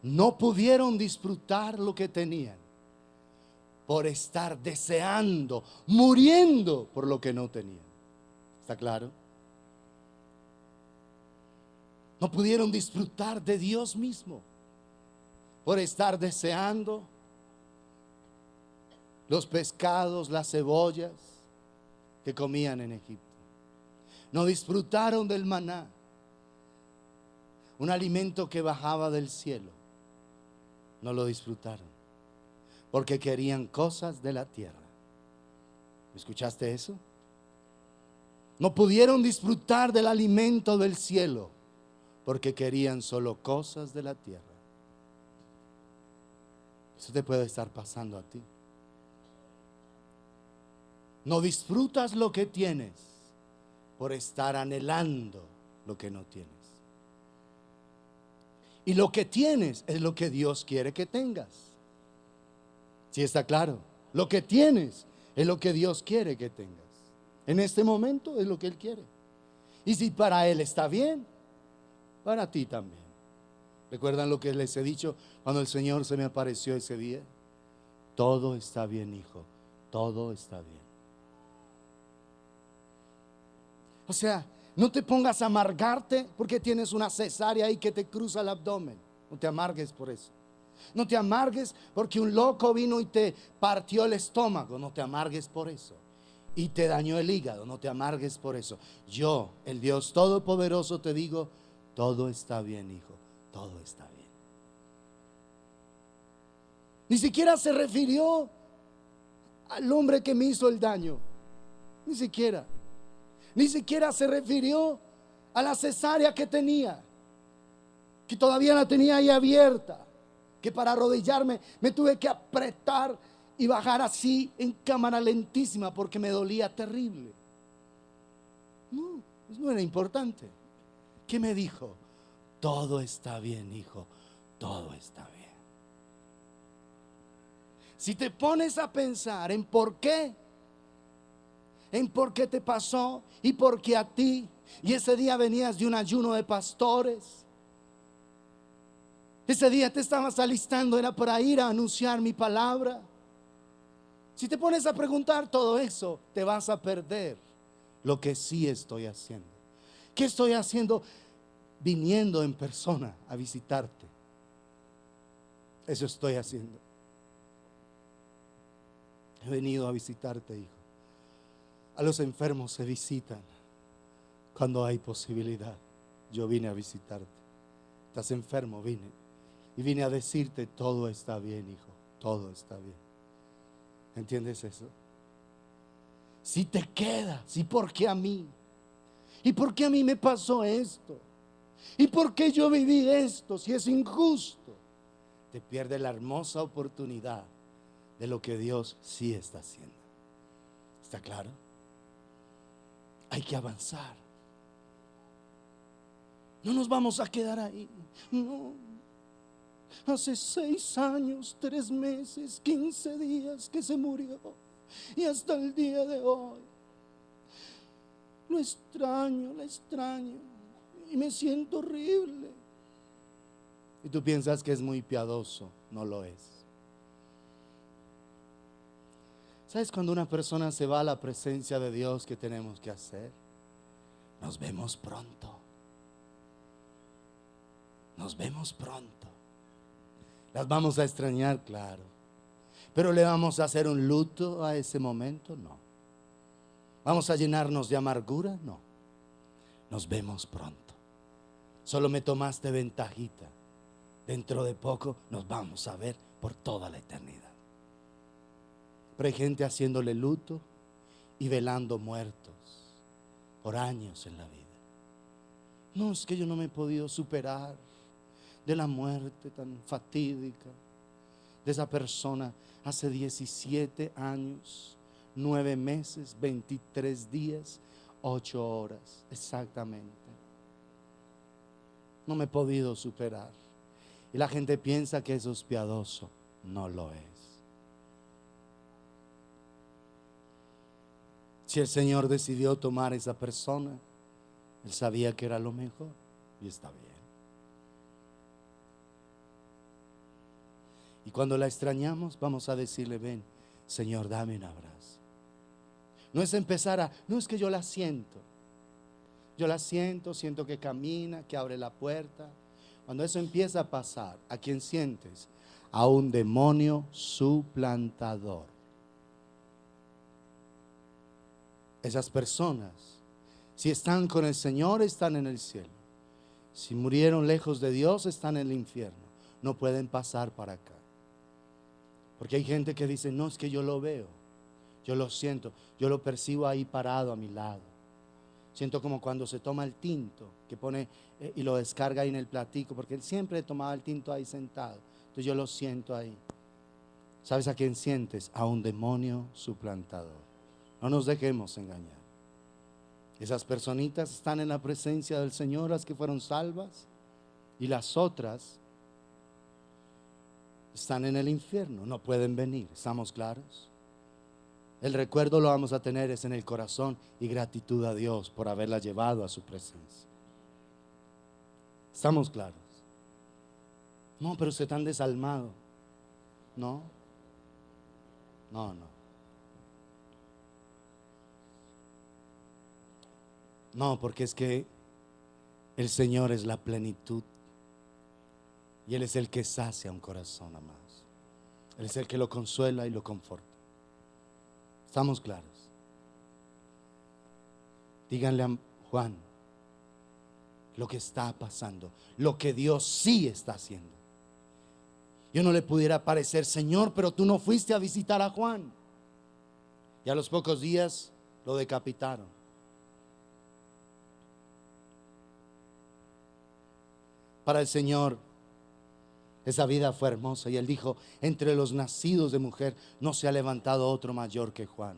No pudieron disfrutar lo que tenían por estar deseando, muriendo por lo que no tenían. ¿Está claro? No pudieron disfrutar de Dios mismo por estar deseando los pescados, las cebollas que comían en Egipto. No disfrutaron del maná, un alimento que bajaba del cielo. No lo disfrutaron porque querían cosas de la tierra. ¿Escuchaste eso? No pudieron disfrutar del alimento del cielo porque querían solo cosas de la tierra. Eso te puede estar pasando a ti. No disfrutas lo que tienes por estar anhelando lo que no tienes. Y lo que tienes es lo que Dios quiere que tengas. ¿Sí está claro? Lo que tienes es lo que Dios quiere que tengas. En este momento es lo que Él quiere. Y si para Él está bien, para ti también. ¿Recuerdan lo que les he dicho cuando el Señor se me apareció ese día? Todo está bien, hijo. Todo está bien. O sea, No te pongas a amargarte porque tienes una cesárea ahí que te cruza el abdomen. No te amargues por eso. No te amargues porque un loco vino y te partió el estómago. No te amargues por eso. Y te dañó el hígado. No te amargues por eso. Yo, el Dios Todopoderoso, te digo, todo está bien, hijo. Todo está bien. Ni siquiera se refirió al hombre que me hizo el daño. Ni siquiera. Ni siquiera se refirió a la cesárea que tenía, que todavía la tenía ahí abierta, que para arrodillarme me tuve que apretar y bajar así en cámara lentísima porque me dolía terrible. No, eso no era importante. ¿Qué me dijo? Todo está bien, hijo, todo está bien. Si te pones a pensar en por qué te pasó y por qué a ti, y ese día venías de un ayuno de pastores, ese día te estabas alistando, era para ir a anunciar mi palabra. Si te pones a preguntar todo eso, te vas a perder lo que sí estoy haciendo. ¿Qué estoy haciendo? Viniendo en persona a visitarte. Eso estoy haciendo. He venido a visitarte, hijo. A los enfermos se visitan cuando hay posibilidad. Yo vine a visitarte. Estás enfermo, vine. Y vine a decirte, todo está bien, hijo. Todo está bien. ¿Entiendes eso? Si te quedas, ¿y por qué a mí? ¿Y por qué a mí me pasó esto? ¿Y por qué yo viví esto? Si es injusto, te pierdes la hermosa oportunidad de lo que Dios sí está haciendo. ¿Está claro? Hay que avanzar. No nos vamos a quedar ahí. No. Hace 6 años, 3 meses, 15 días que se murió. Y hasta el día de hoy lo extraño. Y me siento horrible. Y tú piensas que es muy piadoso. No lo es. ¿Sabes cuando una persona se va a la presencia de Dios, qué tenemos que hacer? Nos vemos pronto. Nos vemos pronto. Las vamos a extrañar, claro. Pero ¿le vamos a hacer un luto a ese momento? No. ¿Vamos a llenarnos de amargura? No. Nos vemos pronto. Solo me tomaste ventajita. Dentro de poco nos vamos a ver por toda la eternidad. Pero hay gente haciéndole luto y velando muertos por años en la vida. No, es que yo no me he podido superar de la muerte tan fatídica de esa persona hace 17 años, 9 meses, 23 días, 8 horas, exactamente. No me he podido superar. Y la gente piensa que eso es piadoso. No lo es. Si el Señor decidió tomar a esa persona, Él sabía que era lo mejor y está bien. Y cuando la extrañamos, vamos a decirle, ven, Señor, dame un abrazo. No es empezar a, no es que yo la siento. Yo la siento que camina, que abre la puerta. Cuando eso empieza a pasar, ¿a quién sientes? A un demonio suplantador. Esas personas, si están con el Señor, están en el cielo. Si murieron lejos de Dios, están en el infierno. No pueden pasar para acá. Porque hay gente que dice, no, es que yo lo veo, yo lo siento, yo lo percibo ahí parado a mi lado. Siento como cuando se toma el tinto, que pone y lo descarga ahí en el platico, porque él siempre tomaba el tinto ahí sentado. Entonces yo lo siento ahí. ¿Sabes a quién sientes? A un demonio suplantador. No nos dejemos engañar. Esas personitas están en la presencia del Señor, las que fueron salvas, y las otras están en el infierno, no pueden venir. ¿Estamos claros? El recuerdo lo vamos a tener es en el corazón y gratitud a Dios por haberla llevado a su presencia. ¿Estamos claros? No, pero usted tan desalmado. No. No, porque es que el Señor es la plenitud y Él es el que sacia un corazón, amados. Él es el que lo consuela y lo conforta. ¿Estamos claros? Díganle a Juan lo que está pasando, lo que Dios sí está haciendo. Yo no le pudiera parecer, Señor, pero tú no fuiste a visitar a Juan. Y a los pocos días lo decapitaron. Para el Señor esa vida fue hermosa. Y Él dijo, entre los nacidos de mujer no se ha levantado otro mayor que Juan.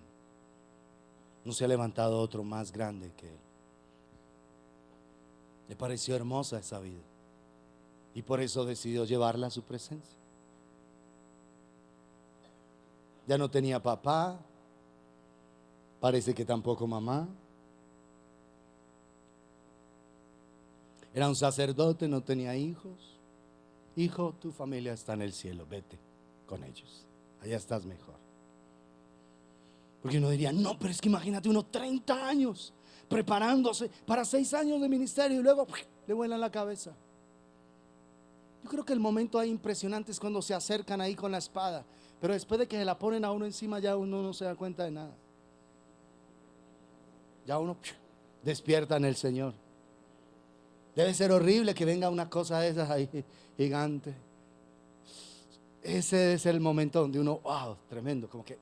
No se ha levantado otro más grande que Él. Le pareció hermosa esa vida. Y por eso decidió llevarla a su presencia. Ya no tenía papá. Parece que tampoco mamá. Era un sacerdote, no tenía hijos. Hijo, tu familia está en el cielo, vete con ellos. Allá estás mejor. Porque uno diría, no, pero es que imagínate unos 30 años preparándose para 6 años de ministerio y luego le vuelan la cabeza. Yo creo que el momento ahí impresionante es cuando se acercan ahí con la espada, pero después de que se la ponen a uno encima ya uno no se da cuenta de nada. Ya uno despierta en el Señor. Debe ser horrible que venga una cosa de esas ahí gigante. Ese es el momento donde uno, wow, tremendo, como que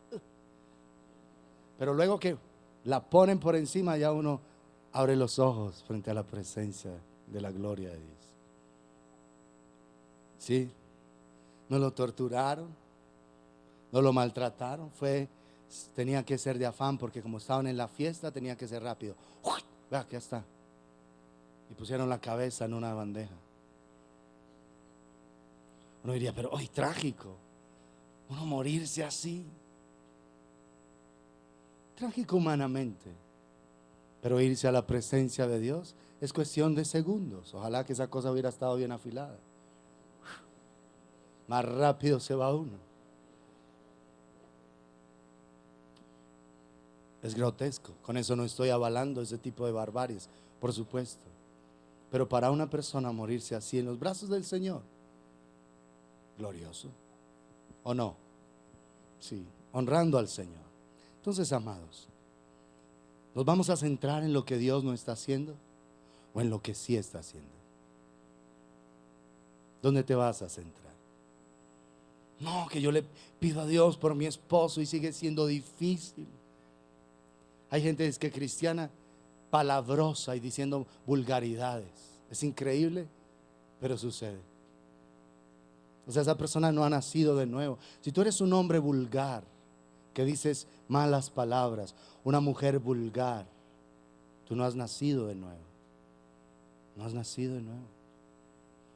pero luego que la ponen por encima, ya uno abre los ojos frente a la presencia de la gloria de Dios. Sí, no lo torturaron, no lo maltrataron, tenía que ser de afán porque como estaban en la fiesta tenía que ser rápido. Vea, aquí está. Y pusieron la cabeza en una bandeja. Uno diría, pero hoy trágico, uno morirse así. Trágico humanamente, pero irse a la presencia de Dios es cuestión de segundos. Ojalá que esa cosa hubiera estado bien afilada. Más rápido se va uno. Es grotesco. Con eso no estoy avalando ese tipo de barbaries, por supuesto. Pero para una persona morirse así en los brazos del Señor, glorioso. ¿O no? Sí, honrando al Señor. Entonces, amados, ¿nos vamos a centrar en lo que Dios no está haciendo o en lo que sí está haciendo? ¿Dónde te vas a centrar? No, que yo le pido a Dios por mi esposo y sigue siendo difícil. Hay gente que es cristiana palabrosa y diciendo vulgaridades. Es increíble, pero sucede. O sea, esa persona no ha nacido de nuevo. Si tú eres un hombre vulgar que dices malas palabras, una mujer vulgar, tú no has nacido de nuevo. No has nacido de nuevo.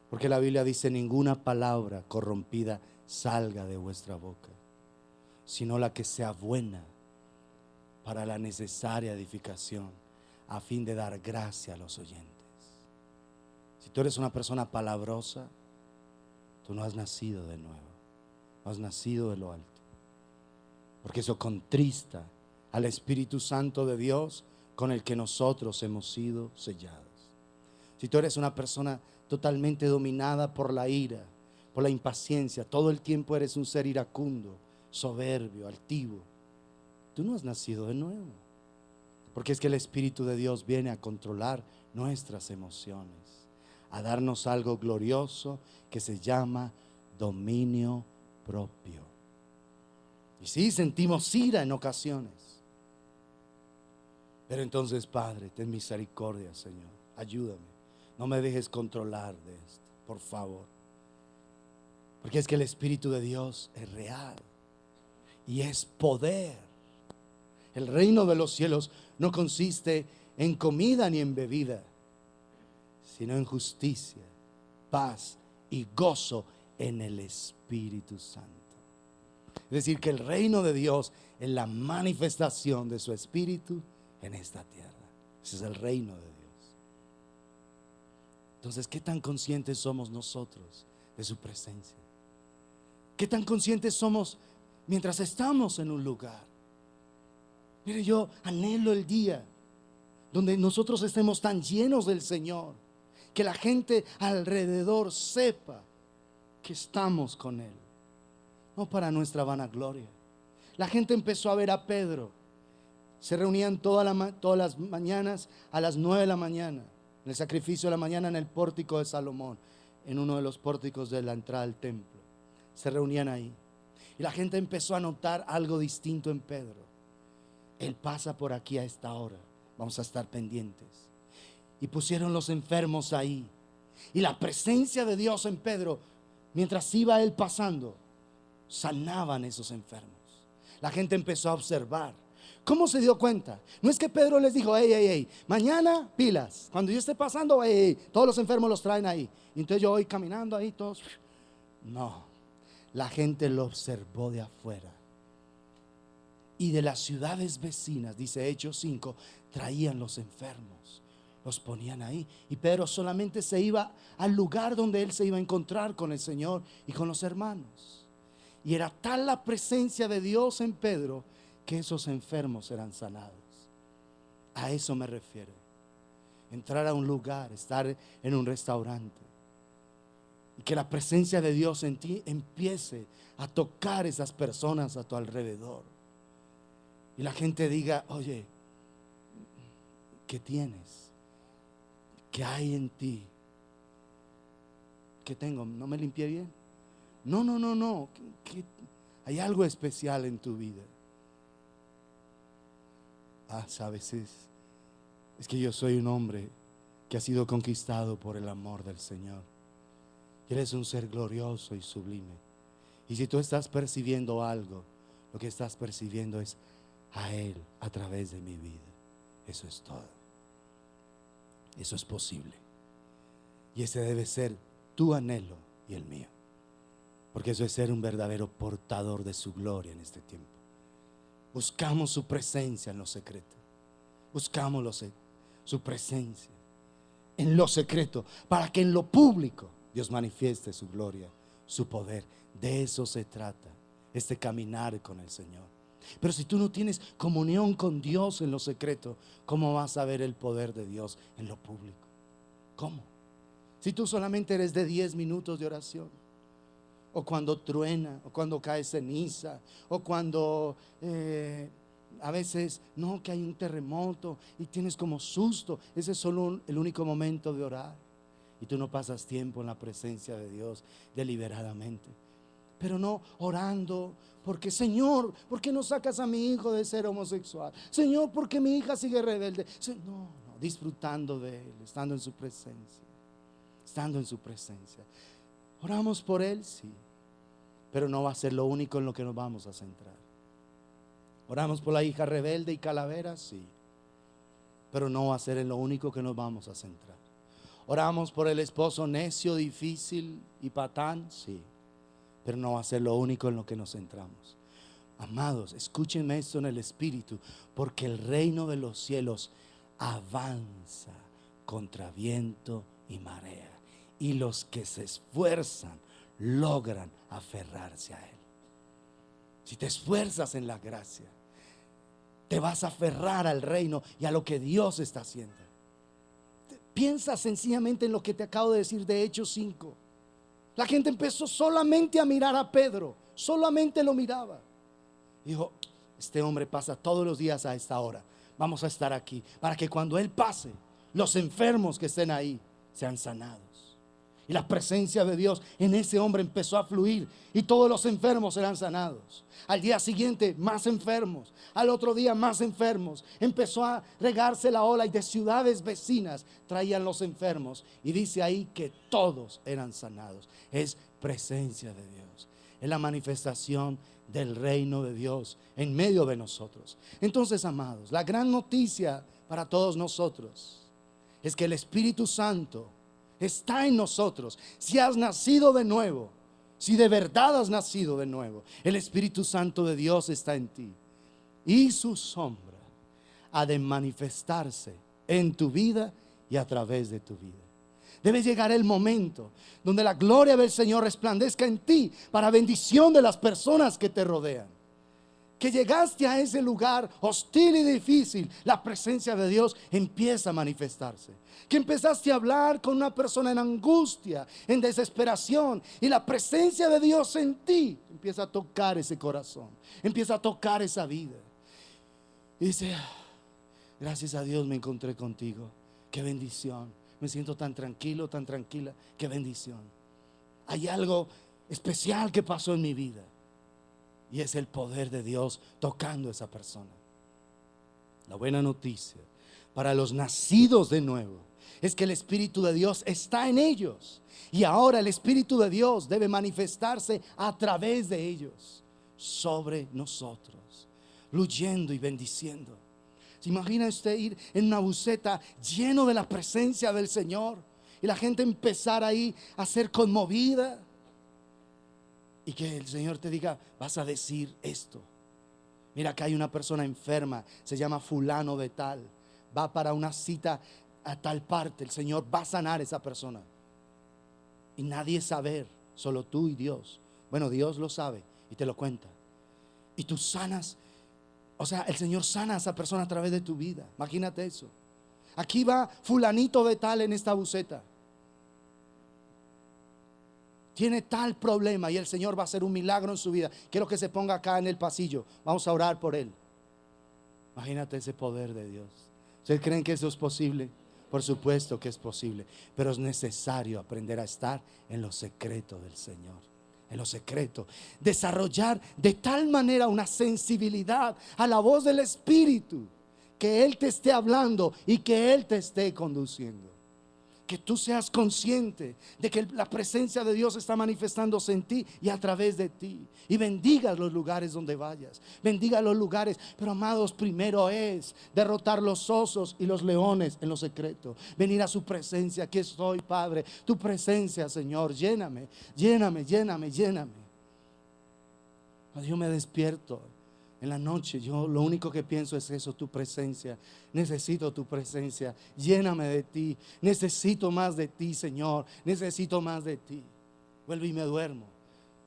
Porque la Biblia dice, ninguna palabra corrompida salga de vuestra boca, sino la que sea buena para la necesaria edificación, a fin de dar gracia a los oyentes. Si tú eres una persona palabrosa, tú no has nacido de nuevo, no has nacido de lo alto. Porque eso contrista al Espíritu Santo de Dios con el que nosotros hemos sido sellados. Si tú eres una persona totalmente dominada por la ira, por la impaciencia, todo el tiempo eres un ser iracundo, soberbio, altivo, tú no has nacido de nuevo. Porque es que el Espíritu de Dios viene a controlar nuestras emociones, a darnos algo glorioso que se llama dominio propio. Y sí, sentimos ira en ocasiones. Pero entonces, Padre, ten misericordia, Señor. Ayúdame. No me dejes controlar de esto, por favor. Porque es que el Espíritu de Dios es real y es poder. El reino de los cielos no consiste en comida ni en bebida, sino en justicia, paz y gozo en el Espíritu Santo. Es decir, que el reino de Dios es la manifestación de su Espíritu en esta tierra. Ese es el reino de Dios. Entonces, ¿qué tan conscientes somos nosotros de su presencia? ¿Qué tan conscientes somos mientras estamos en un lugar? Mire, yo anhelo el día donde nosotros estemos tan llenos del Señor, que la gente alrededor sepa que estamos con Él, no para nuestra vanagloria. La gente empezó a ver a Pedro. Se reunían todas las mañanas a las 9 de la mañana, en el sacrificio de la mañana, en el pórtico de Salomón, en uno de los pórticos de la entrada al templo. Se reunían ahí y la gente empezó a notar algo distinto en Pedro. Él pasa por aquí a esta hora, vamos a estar pendientes. Y pusieron los enfermos ahí, y la presencia de Dios en Pedro, mientras iba él pasando, sanaban esos enfermos. La gente empezó a observar. ¿Cómo se dio cuenta? No es que Pedro les dijo: hey, mañana pilas, cuando yo esté pasando, todos los enfermos los traen ahí. Y entonces yo voy caminando ahí todos. No, la gente lo observó de afuera. Y de las ciudades vecinas, dice Hechos 5, traían los enfermos, los ponían ahí. Y Pedro solamente se iba al lugar donde él se iba a encontrar con el Señor y con los hermanos. Y era tal la presencia de Dios en Pedro que esos enfermos eran sanados. A eso me refiero. Entrar a un lugar, estar en un restaurante, y que la presencia de Dios en ti empiece a tocar esas personas a tu alrededor. Y la gente diga: oye, ¿qué tienes? ¿Qué hay en ti? ¿Qué tengo? ¿No me limpié bien? No. Hay algo especial en tu vida. Sabes, es que yo soy un hombre que ha sido conquistado por el amor del Señor. Y Él es un ser glorioso y sublime. Y si tú estás percibiendo algo, lo que estás percibiendo es a Él a través de mi vida. Eso es todo. Eso es posible. Y ese debe ser tu anhelo y el mío, porque eso es ser un verdadero portador de su gloria en este tiempo. Buscamos su presencia en lo secreto. Buscamos su presencia en lo secreto, para que en lo público Dios manifieste su gloria, su poder. De eso se trata este caminar con el Señor. Pero si tú no tienes comunión con Dios en lo secreto, ¿cómo vas a ver el poder de Dios en lo público? ¿Cómo? Si tú solamente eres de 10 minutos de oración, o cuando truena, o cuando cae ceniza, o cuando a veces no, que hay un terremoto y tienes como susto. Ese es solo el único momento de orar, y tú no pasas tiempo en la presencia de Dios deliberadamente. Pero no orando porque: Señor, ¿por qué no sacas a mi hijo de ser homosexual? Señor, ¿por qué mi hija sigue rebelde? No, disfrutando de Él, estando en su presencia. Estando en su presencia. Oramos por Él, sí, pero no va a ser lo único en lo que nos vamos a centrar. Oramos por la hija rebelde y calavera, sí, pero no va a ser en lo único que nos vamos a centrar. Oramos por el esposo necio, difícil y patán, sí, pero no va a ser lo único en lo que nos centramos. Amados, escúchenme esto en el espíritu, porque el reino de los cielos avanza contra viento y marea, y los que se esfuerzan logran aferrarse a Él. Si te esfuerzas en la gracia, te vas a aferrar al reino y a lo que Dios está haciendo. Piensa sencillamente en lo que te acabo de decir de Hechos 5. La gente empezó solamente a mirar a Pedro, solamente lo miraba. Dijo: este hombre pasa todos los días a esta hora, vamos a estar aquí para que cuando Él pase, los enfermos que estén ahí sean sanados. Y la presencia de Dios en ese hombre empezó a fluir, y todos los enfermos eran sanados. Al día siguiente más enfermos, al otro día más enfermos. Empezó a regarse la ola, y de ciudades vecinas traían los enfermos, y dice ahí que todos eran sanados. Es presencia de Dios, es la manifestación del reino de Dios en medio de nosotros. Entonces, amados, la gran noticia para todos nosotros es que el Espíritu Santo está en nosotros. Si has nacido de nuevo, si de verdad has nacido de nuevo, el Espíritu Santo de Dios está en ti, y su sombra ha de manifestarse en tu vida y a través de tu vida. Debe llegar el momento donde la gloria del Señor resplandezca en ti para bendición de las personas que te rodean. que llegaste a ese lugar hostil y difícil, la presencia de Dios empieza a manifestarse. Que empezaste a hablar con una persona en angustia, en desesperación, y la presencia de Dios en ti empieza a tocar ese corazón, empieza a tocar esa vida. Y dice: gracias a Dios me encontré contigo. Qué bendición. Me siento tan tranquilo, tan tranquila. Qué bendición. Hay algo especial que pasó en mi vida. Y es el poder de Dios tocando a esa persona. La buena noticia para los nacidos de nuevo es que el Espíritu de Dios está en ellos. Y ahora el Espíritu de Dios debe manifestarse a través de ellos, sobre nosotros, fluyendo y bendiciendo. ¿Se imagina usted ir en una buseta lleno de la presencia del Señor y la gente empezar ahí a ser conmovida? Y que el Señor te diga: vas a decir esto. Mira, que hay una persona enferma, se llama fulano de tal, va para una cita a tal parte. El Señor va a sanar a esa persona. Y nadie sabe, solo tú y Dios. Bueno, Dios lo sabe y te lo cuenta. Y tú sanas. O sea, el Señor sana a esa persona a través de tu vida. Imagínate eso. Aquí va fulanito de tal en esta buseta. Tiene tal problema y el Señor va a hacer un milagro en su vida. Quiero que se ponga acá en el pasillo. Vamos a orar por él. Imagínate ese poder de Dios. ¿Ustedes creen que eso es posible? Por supuesto que es posible. Pero es necesario aprender a estar en lo secreto del Señor. En lo secreto. Desarrollar de tal manera una sensibilidad a la voz del Espíritu, que Él te esté hablando y que Él te esté conduciendo. Que tú seas consciente de que la presencia de Dios está manifestándose en ti y a través de ti. Y bendiga los lugares donde vayas. Bendiga los lugares. Pero amados, primero es derrotar los osos y los leones en lo secreto. Venir a su presencia. Aquí estoy, Padre. Tu presencia, Señor. Lléname, lléname, lléname, lléname. Yo me despierto en la noche, yo lo único que pienso es eso: tu presencia. Necesito tu presencia. Lléname de ti. Necesito más de ti, Señor. Necesito más de ti. Vuelvo y me duermo.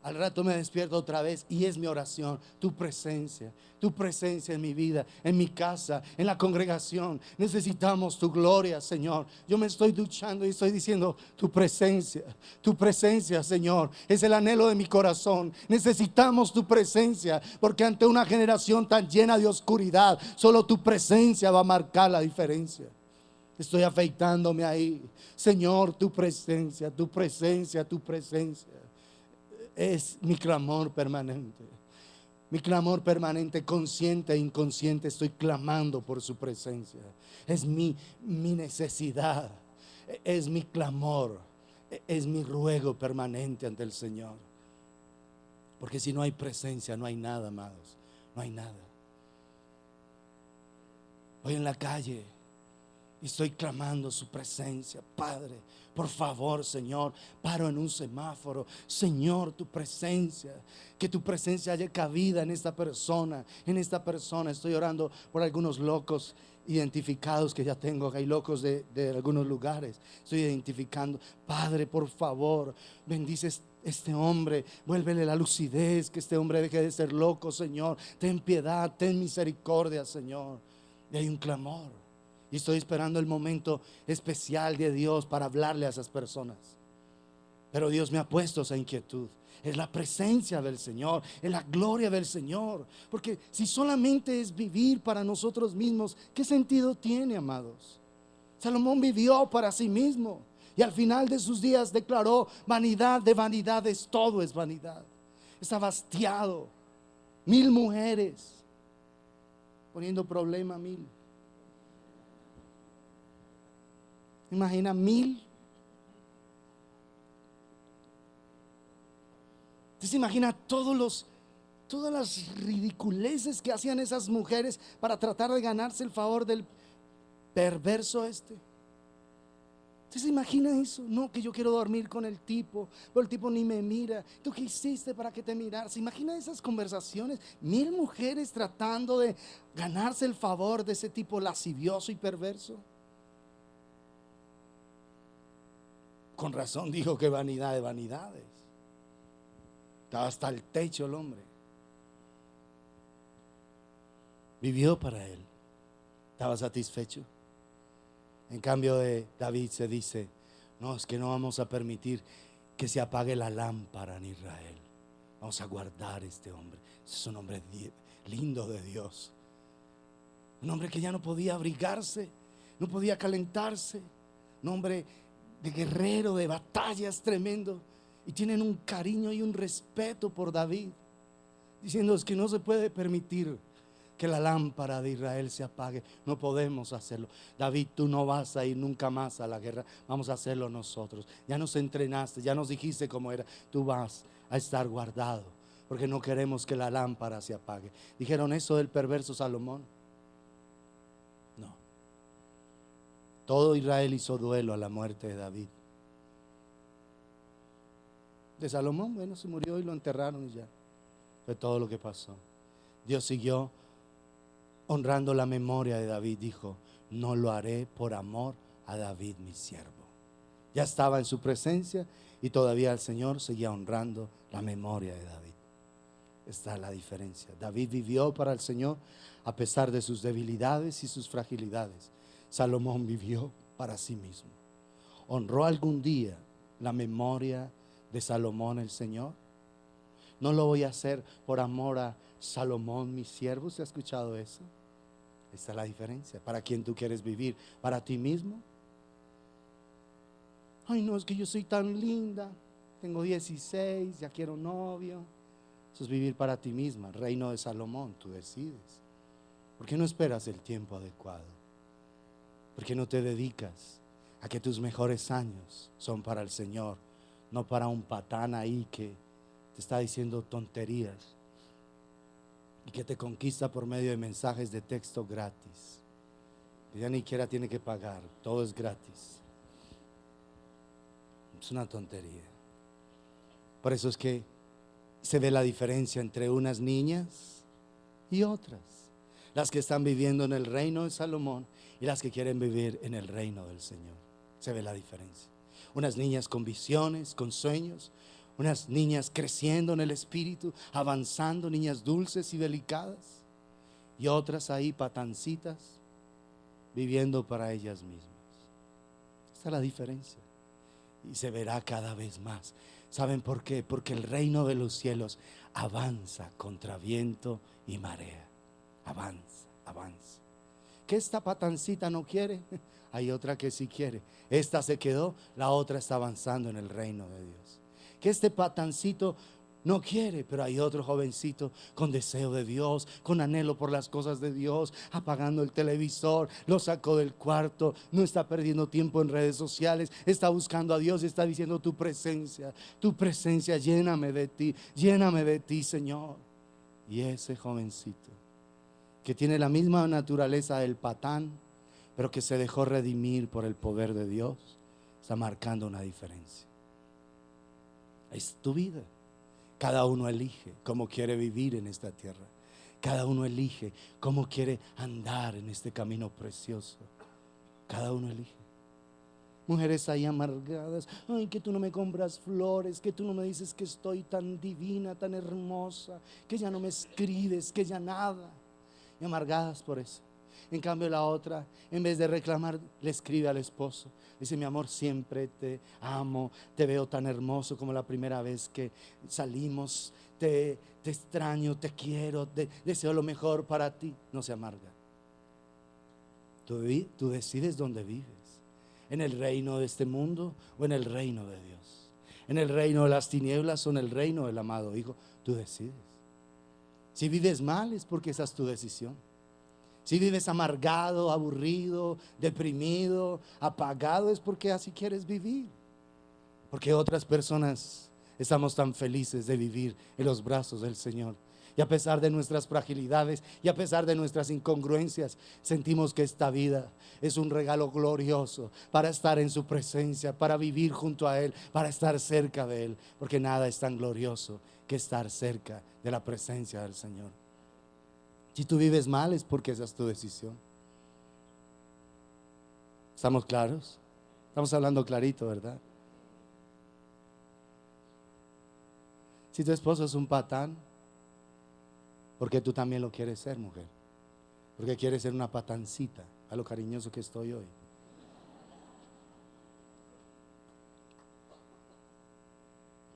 Al rato me despierto otra vez y es mi oración: tu presencia en mi vida, en mi casa, en la congregación. Necesitamos tu gloria, Señor. Yo me estoy duchando y estoy diciendo: tu presencia, Señor, es el anhelo de mi corazón. Necesitamos tu presencia, porque ante una generación tan llena de oscuridad, solo tu presencia va a marcar la diferencia. Estoy afeitándome ahí, Señor. Tu presencia, tu presencia, tu presencia es mi clamor permanente. Mi clamor permanente, consciente e inconsciente, estoy clamando por su presencia. Es mi necesidad, es mi clamor, es mi ruego permanente ante el Señor. Porque si no hay presencia, no hay nada, amados. No hay nada. Voy en la calle y estoy clamando su presencia. Padre, por favor, Señor, paro en un semáforo. Señor, tu presencia, que tu presencia haya cabida en esta persona. En esta persona estoy orando por algunos locos identificados que ya tengo. Hay locos de algunos lugares. Estoy identificando. Padre, por favor, bendice este hombre, vuélvele la lucidez, que este hombre deje de ser loco, Señor. Ten piedad, ten misericordia, Señor. Y hay un clamor. Y estoy esperando el momento especial de Dios para hablarle a esas personas. Pero Dios me ha puesto esa inquietud. Es la presencia del Señor, es la gloria del Señor. Porque si solamente es vivir para nosotros mismos, ¿qué sentido tiene, amados? Salomón vivió para sí mismo y al final de sus días declaró: vanidad de vanidades, todo es vanidad. Estaba hastiado. 1000 mujeres, poniendo problema a 1000. Imagina 1000. Entonces imagina todas las ridiculeces que hacían esas mujeres para tratar de ganarse el favor del perverso este. Entonces imagina eso. No, que yo quiero dormir con el tipo, pero el tipo ni me mira. ¿Tú qué hiciste para que te mirara? ¿Se imagina esas conversaciones? 1000 mujeres tratando de ganarse el favor de ese tipo lascivioso y perverso. Con razón dijo que vanidad de vanidades. Estaba hasta el techo el hombre. Vivió para él. Estaba satisfecho. En cambio de David se dice, no, es que no vamos a permitir que se apague la lámpara en Israel. Vamos a guardar a este hombre. Es un hombre lindo de Dios. Un hombre que ya no podía abrigarse, no podía calentarse. Un hombre de guerrero, de batallas tremendo. Y tienen un cariño y un respeto por David, diciendo es que no se puede permitir que la lámpara de Israel se apague. No podemos hacerlo. David, tú no vas a ir nunca más a la guerra. Vamos a hacerlo nosotros. Ya nos entrenaste, ya nos dijiste cómo era. Tú vas a estar guardado, porque no queremos que la lámpara se apague. ¿Dijeron eso del perverso Salomón? No. Todo Israel hizo duelo a la muerte de David. De Salomón, bueno, se murió y lo enterraron y ya. Fue todo lo que pasó. Dios siguió honrando la memoria de David. Dijo, no lo haré por amor a David mi siervo. Ya estaba en su presencia y todavía el Señor seguía honrando la memoria de David. Esta es la diferencia. David vivió para el Señor a pesar de sus debilidades y sus fragilidades. Salomón vivió para sí mismo. ¿Honró algún día la memoria de Salomón el Señor? No lo voy a hacer por amor a Salomón mi siervo. ¿Usted ha escuchado eso? Esta es la diferencia. ¿Para quién tú quieres vivir? ¿Para ti mismo? Ay, no, es que yo soy tan linda, tengo 16, ya quiero novio. Eso es vivir para ti misma. El reino de Salomón, tú decides. ¿Por qué no esperas el tiempo adecuado? ¿Por qué no te dedicas a que tus mejores años son para el Señor, no para un patán ahí que te está diciendo tonterías y que te conquista por medio de mensajes de texto gratis, que ya ni siquiera tiene que pagar, todo es gratis? Es una tontería. Por eso es que se ve la diferencia entre unas niñas y otras, las que están viviendo en el reino de Salomón y las que quieren vivir en el reino del Señor. Se ve la diferencia. Unas niñas con visiones, con sueños, unas niñas creciendo en el espíritu, avanzando, niñas dulces y delicadas, y otras ahí patancitas, viviendo para ellas mismas. Esta es la diferencia. Y se verá cada vez más. ¿Saben por qué? Porque el reino de los cielos avanza contra viento y marea. Avanza, avanza. ¿Que esta patancita no quiere? Hay otra que sí quiere. Esta se quedó, la otra está avanzando en el reino de Dios. Que este patancito no quiere, pero hay otro jovencito con deseo de Dios, con anhelo por las cosas de Dios, apagando el televisor, lo sacó del cuarto, no está perdiendo tiempo en redes sociales, está buscando a Dios y está diciendo tu presencia, lléname de ti, Señor. Y ese jovencito que tiene la misma naturaleza del patán, pero que se dejó redimir por el poder de Dios, está marcando una diferencia. Es tu vida. Cada uno elige cómo quiere vivir en esta tierra. Cada uno elige cómo quiere andar en este camino precioso. Cada uno elige. Mujeres ahí amargadas, ay, que tú no me compras flores, que tú no me dices que estoy tan divina, tan hermosa, que ya no me escribes, que ya nada. Y amargadas por eso. En cambio la otra, en vez de reclamar, le escribe al esposo. Dice, mi amor, siempre te amo, te veo tan hermoso como la primera vez que salimos, te extraño, te quiero, deseo lo mejor para ti. No se amarga. Tú decides dónde vives. En el reino de este mundo o en el reino de Dios. En el reino de las tinieblas o en el reino del amado Hijo. Tú decides. Si vives mal es porque esa es tu decisión. Si vives amargado, aburrido, deprimido, apagado, es porque así quieres vivir. Porque otras personas estamos tan felices de vivir en los brazos del Señor. Y a pesar de nuestras fragilidades y a pesar de nuestras incongruencias, sentimos que esta vida es un regalo glorioso para estar en su presencia, para vivir junto a Él, para estar cerca de Él. Porque nada es tan glorioso que estar cerca de la presencia del Señor. Si tú vives mal es porque esa es tu decisión. ¿Estamos claros? Estamos hablando clarito, ¿verdad? Si tu esposo es un patán, porque tú también lo quieres ser, mujer. Porque quiere ser una patancita, a lo cariñoso que estoy hoy.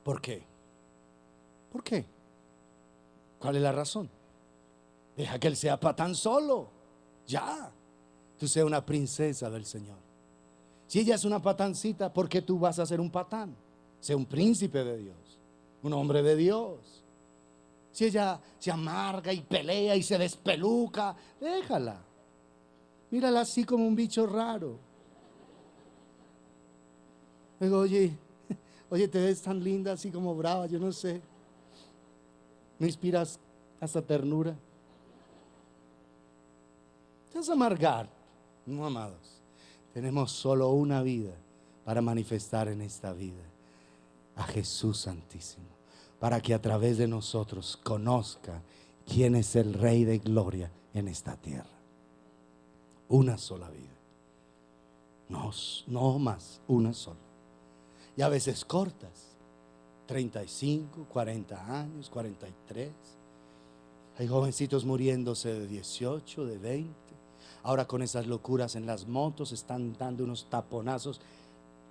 ¿Por qué? ¿Por qué? ¿Cuál es la razón? Deja que él sea patán solo. Ya. Tú seas una princesa del Señor. Si ella es una patancita, ¿por qué tú vas a ser un patán? Sea un príncipe de Dios, un hombre de Dios. Si ella se amarga y pelea y se despeluca, déjala. Mírala así como un bicho raro. Digo, oye, te ves tan linda así como brava, yo no sé. Me inspiras hasta ternura. Te vas a amargar. No, amados. Tenemos solo una vida para manifestar en esta vida a Jesús Santísimo, para que a través de nosotros conozca quién es el Rey de Gloria en esta tierra. Una sola vida. No más, una sola. Y a veces cortas, 35, 40 años, 43. Hay jovencitos muriéndose de 18, de 20. Ahora con esas locuras en las motos están dando unos taponazos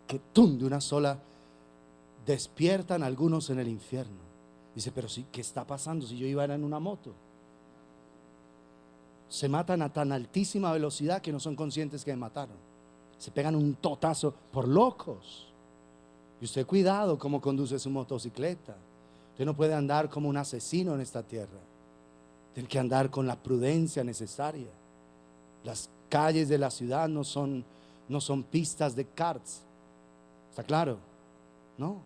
que ¡tum!, de una sola despiertan algunos en el infierno. Dice, pero sí, ¿qué está pasando si yo iba en una moto? Se matan a tan altísima velocidad que no son conscientes que me mataron. Se pegan un totazo por locos. Y usted cuidado cómo conduce su motocicleta. Usted no puede andar como un asesino en esta tierra. Tiene que andar con la prudencia necesaria. Las calles de la ciudad no son pistas de karts. ¿Está claro? No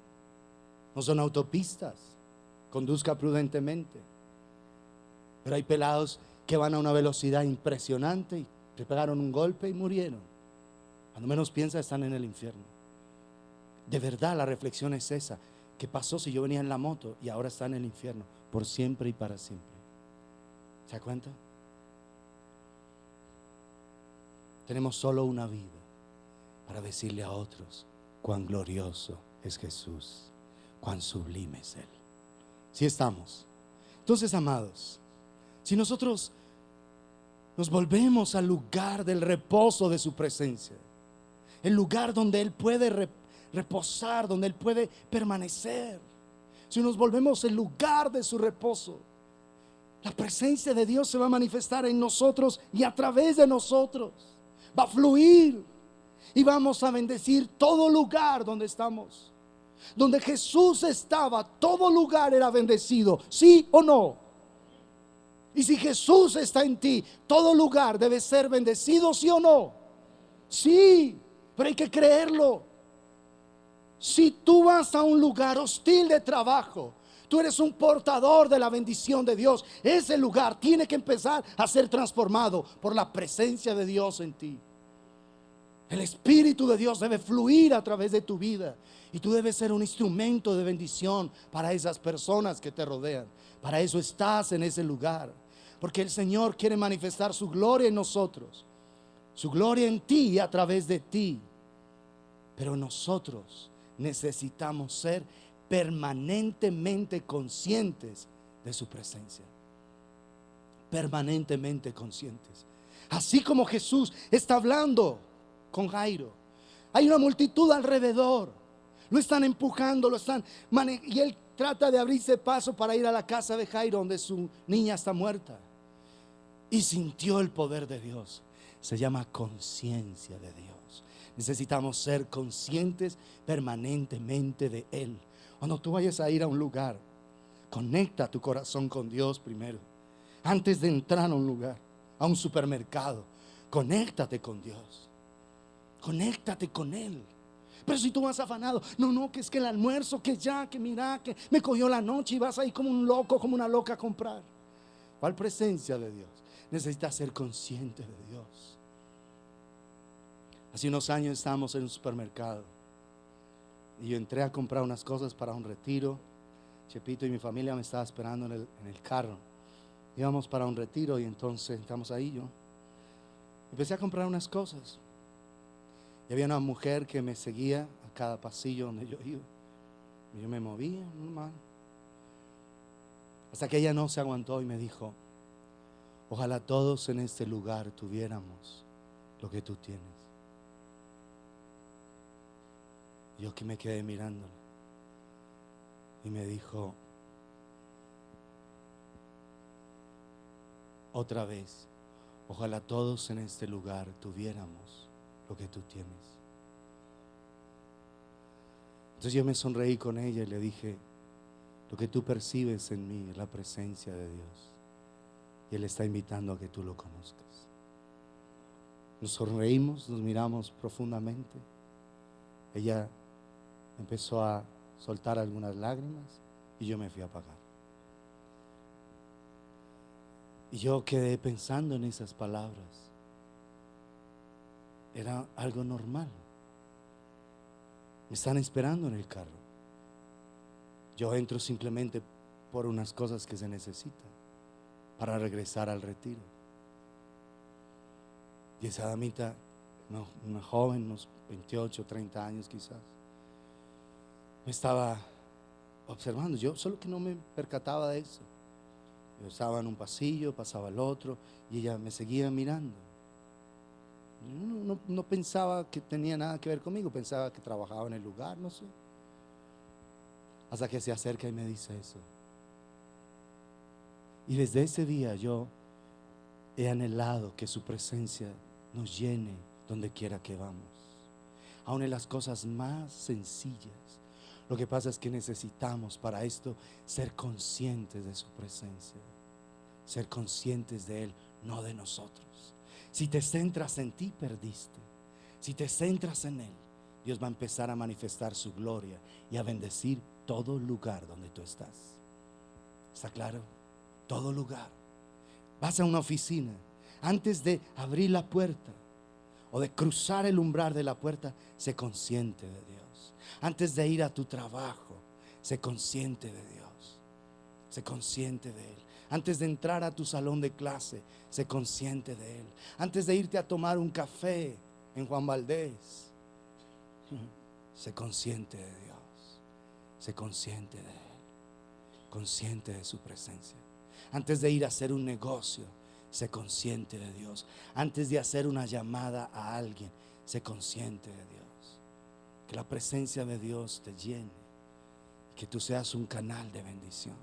son autopistas. Conduzca prudentemente. Pero hay pelados que van a una velocidad impresionante y se pegaron un golpe y murieron. Cuando menos piensa, están en el infierno. De verdad, la reflexión es esa. ¿Qué pasó si yo venía en la moto y ahora está en el infierno? Por siempre y para siempre. ¿Se da cuenta? Tenemos solo una vida para decirle a otros cuán glorioso es Jesús, cuán sublime es Él. ¿Sí estamos? Entonces, amados, si nosotros nos volvemos al lugar del reposo de su presencia, el lugar donde Él puede reposar, donde Él puede permanecer, si nos volvemos el lugar de su reposo, la presencia de Dios se va a manifestar en nosotros y a través de nosotros. Va a fluir y vamos a bendecir todo lugar donde estamos. Donde Jesús estaba, todo lugar era bendecido, ¿sí o no? Y si Jesús está en ti, todo lugar debe ser bendecido, ¿sí o no? Sí, pero hay que creerlo. Si tú vas a un lugar hostil de trabajo, tú eres un portador de la bendición de Dios. Ese lugar tiene que empezar a ser transformado por la presencia de Dios en ti. El Espíritu de Dios debe fluir a través de tu vida y tú debes ser un instrumento de bendición para esas personas que te rodean. Para eso estás en ese lugar, porque el Señor quiere manifestar su gloria en nosotros, su gloria en ti y a través de ti. Pero nosotros necesitamos ser permanentemente conscientes de su presencia. Permanentemente conscientes. Así como Jesús está hablando con Jairo, hay una multitud alrededor, lo están empujando, y él trata de abrirse paso para ir a la casa de Jairo, donde su niña está muerta, y sintió el poder de Dios. Se llama conciencia de Dios. Necesitamos ser conscientes permanentemente de Él. Cuando tú vayas a ir a un lugar, conecta tu corazón con Dios primero. Antes de entrar a un lugar, a un supermercado, conéctate con Dios. Conéctate con Él. Pero si tú vas afanado, no, que es que el almuerzo, que ya, que mira, que me cogió la noche y vas ahí como un loco, como una loca a comprar. ¿Cuál presencia de Dios? Necesitas ser consciente de Dios. Hace unos años estábamos en un supermercado y yo entré a comprar unas cosas para un retiro. Chepito y mi familia me estaban esperando en el carro. Íbamos para un retiro y entonces estamos ahí. Yo empecé a comprar unas cosas. Y había una mujer que me seguía a cada pasillo donde yo iba. Y yo me movía normal. Hasta que ella no se aguantó y me dijo: Ojalá todos en este lugar tuviéramos lo que tú tienes. Yo que me quedé mirándolo y me dijo otra vez: ojalá todos en este lugar tuviéramos lo que tú tienes. Entonces yo me sonreí con ella y le dije: lo que tú percibes en mí es la presencia de Dios, y Él está invitando a que tú lo conozcas. Nos sonreímos, nos miramos profundamente. Ella empezó a soltar algunas lágrimas y yo me fui a apagar. Y yo quedé pensando en esas palabras. Era algo normal. Me están esperando en el carro. Yo entro simplemente por unas cosas que se necesitan para regresar al retiro. Y esa damita, una joven, unos 28, 30 años quizás, me estaba observando. Yo solo que no me percataba de eso. Yo estaba en un pasillo, pasaba al otro, y ella me seguía mirando. Yo no pensaba que tenía nada que ver conmigo, pensaba que trabajaba en el lugar, no sé. Hasta que se acerca y me dice eso. Y desde ese día yo he anhelado que su presencia nos llene donde quiera que vamos, aun en las cosas más sencillas. Lo que pasa es que necesitamos para esto ser conscientes de su presencia, ser conscientes de Él, no de nosotros. Si te centras en ti, perdiste. Si te centras en Él, Dios va a empezar a manifestar su gloria y a bendecir todo lugar donde tú estás. ¿Está claro? Todo lugar. Vas a una oficina, antes de abrir la puerta o de cruzar el umbral de la puerta, sé consciente de Dios. Antes de ir a tu trabajo, sé consciente de Dios. Sé consciente de Él. Antes de entrar a tu salón de clase, sé consciente de Él. Antes de irte a tomar un café en Juan Valdés, sé consciente de Dios. Sé consciente de Él. Consciente de su presencia. Antes de ir a hacer un negocio, sé consciente de Dios. Antes de hacer una llamada a alguien, sé consciente de Dios. Que la presencia de Dios te llene, que tú seas un canal de bendición,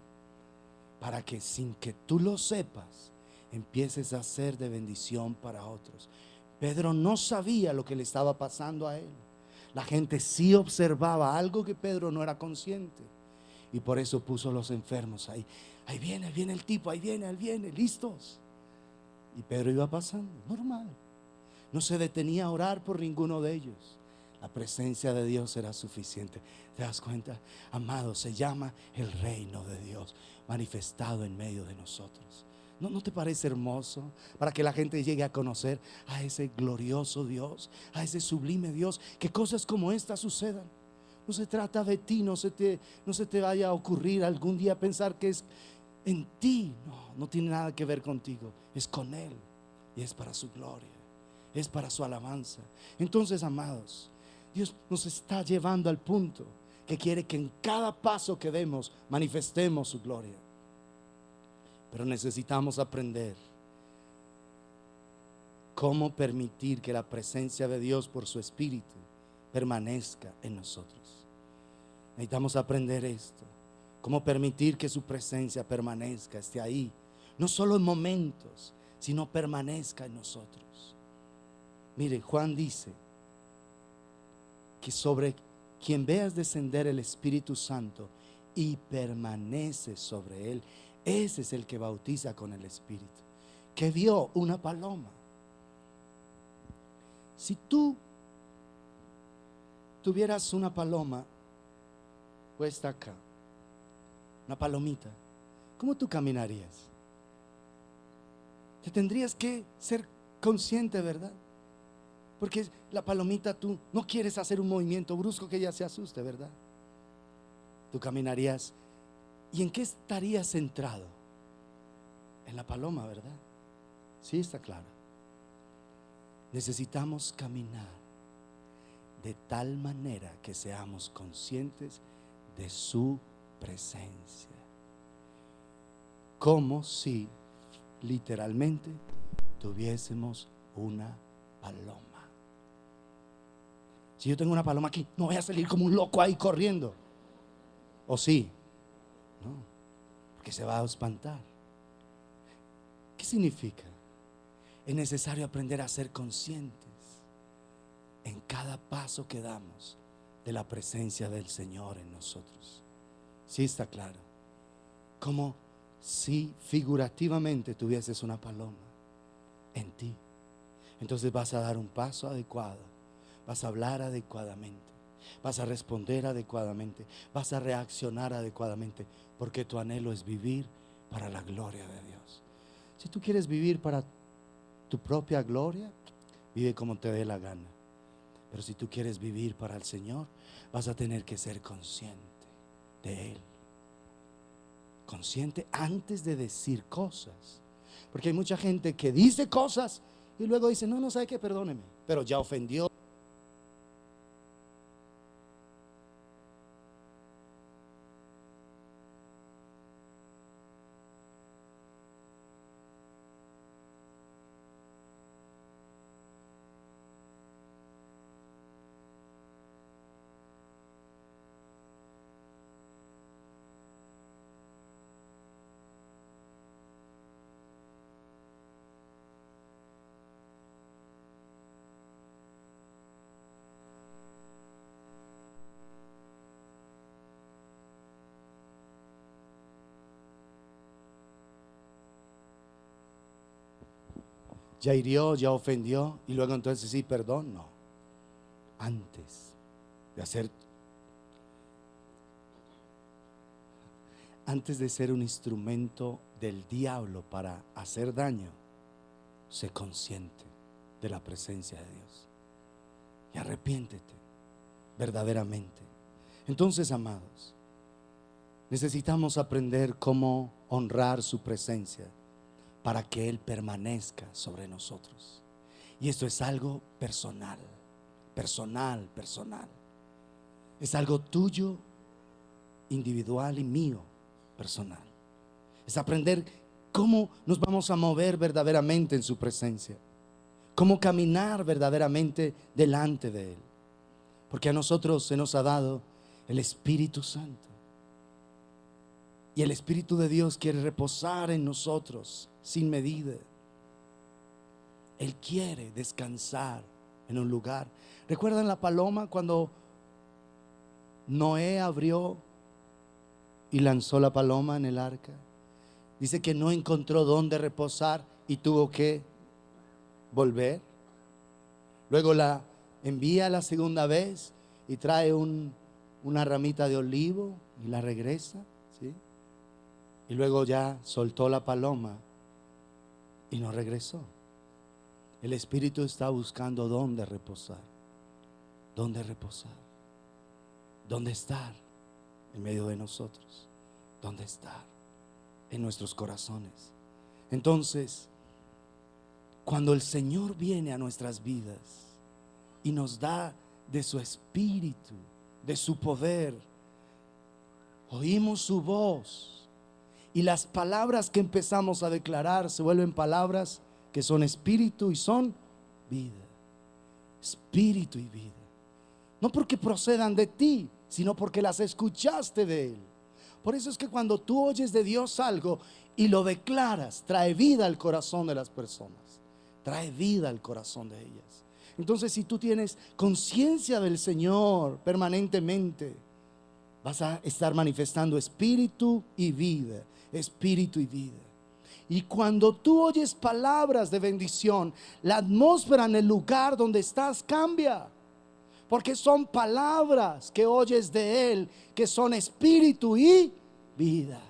para que sin que tú lo sepas, empieces a ser de bendición para otros. Pedro no sabía lo que le estaba pasando a él. La gente sí observaba algo que Pedro no era consciente, y por eso puso los enfermos ahí. Ahí viene el tipo, ahí viene, listos. Y Pedro iba pasando, normal. No se detenía a orar por ninguno de ellos. La presencia de Dios era suficiente. ¿Te das cuenta? Amado, se llama el reino de Dios manifestado en medio de nosotros. ¿No te parece hermoso? Para que la gente llegue a conocer a ese glorioso Dios, a ese sublime Dios, que cosas como estas sucedan. No se trata de ti, no se te vaya a ocurrir algún día pensar que es en ti. No tiene nada que ver contigo, es con Él, y es para su gloria, es para su alabanza. Entonces, amados, Dios nos está llevando al punto que quiere que en cada paso que demos manifestemos su gloria. Pero necesitamos aprender cómo permitir que la presencia de Dios por su Espíritu permanezca en nosotros. Necesitamos aprender esto. Cómo permitir que su presencia permanezca, esté ahí, no solo en momentos, sino permanezca en nosotros. Mire, Juan dice que sobre quien veas descender el Espíritu Santo y permanece sobre él, ese es el que bautiza con el Espíritu, que vio una paloma. Si tú tuvieras una paloma puesta acá, una palomita, ¿cómo tú caminarías? Te tendrías que ser consciente, ¿verdad? Porque la palomita, tú no quieres hacer un movimiento brusco que ella se asuste, ¿verdad? Tú caminarías. ¿Y en qué estarías centrado? En la paloma, ¿verdad? Sí, está claro. Necesitamos caminar de tal manera que seamos conscientes de su presencia, como si literalmente tuviésemos una paloma. Si yo tengo una paloma aquí, no voy a salir como un loco ahí corriendo. ¿O sí? No, porque se va a espantar. ¿Qué significa? Es necesario aprender a ser conscientes en cada paso que damos de la presencia del Señor en nosotros. ¿Sí está claro? Como si figurativamente tuvieses una paloma en ti. Entonces vas a dar un paso adecuado, vas a hablar adecuadamente, vas a responder adecuadamente, vas a reaccionar adecuadamente, porque tu anhelo es vivir para la gloria de Dios. Si tú quieres vivir para tu propia gloria, vive como te dé la gana. Pero si tú quieres vivir para el Señor, vas a tener que ser consciente de Él. Consciente antes de decir cosas. Porque hay mucha gente que dice cosas y luego dice, no sabe qué, perdóneme, pero ya ofendió. Ya hirió, ya ofendió, y luego entonces sí, perdón. No, antes de ser un instrumento del diablo para hacer daño, sé consciente de la presencia de Dios y arrepiéntete verdaderamente. Entonces, amados, necesitamos aprender cómo honrar su presencia para que Él permanezca sobre nosotros. Y esto es algo personal. Es algo tuyo, individual, y mío, personal. Es aprender cómo nos vamos a mover verdaderamente en su presencia, cómo caminar verdaderamente delante de Él. Porque a nosotros se nos ha dado el Espíritu Santo. Y el Espíritu de Dios quiere reposar en nosotros sin medida. Él quiere descansar en un lugar. ¿Recuerdan la paloma cuando Noé abrió y lanzó la paloma en el arca? Dice que no encontró dónde reposar y tuvo que volver. Luego la envía la segunda vez y trae una ramita de olivo y la regresa, ¿sí? Y luego ya soltó la paloma y no regresó. El Espíritu está buscando dónde reposar, dónde estar en medio de nosotros, dónde estar en nuestros corazones. Entonces, cuando el Señor viene a nuestras vidas y nos da de su Espíritu, de su poder, oímos su voz. Y las palabras que empezamos a declarar se vuelven palabras que son espíritu y son vida. Espíritu y vida. No porque procedan de ti, sino porque las escuchaste de Él. Por eso es que cuando tú oyes de Dios algo y lo declaras, trae vida al corazón de las personas. Trae vida al corazón de ellas. Entonces, si tú tienes conciencia del Señor permanentemente, vas a estar manifestando espíritu y vida. Espíritu y vida. Y cuando tú oyes palabras de bendición, la atmósfera en el lugar donde estás cambia, porque son palabras que oyes de Él, que son espíritu y vida.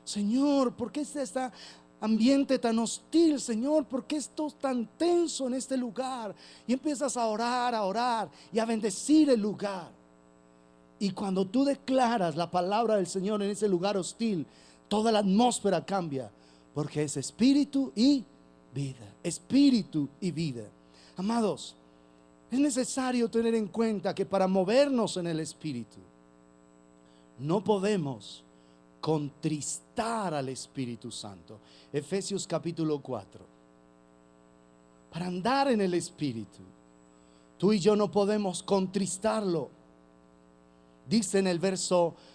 Señor, ¿por qué está este ambiente tan hostil? Señor, ¿por qué esto es tan tenso en este lugar? Y empiezas a orar y a bendecir el lugar. Y cuando tú declaras la palabra del Señor en ese lugar hostil, toda la atmósfera cambia, porque es espíritu y vida. Espíritu y vida. Amados, es necesario tener en cuenta que para movernos en el espíritu, no podemos contristar al Espíritu Santo. Efesios capítulo 4. Para andar en el Espíritu, tú y yo no podemos contristarlo. Dice en el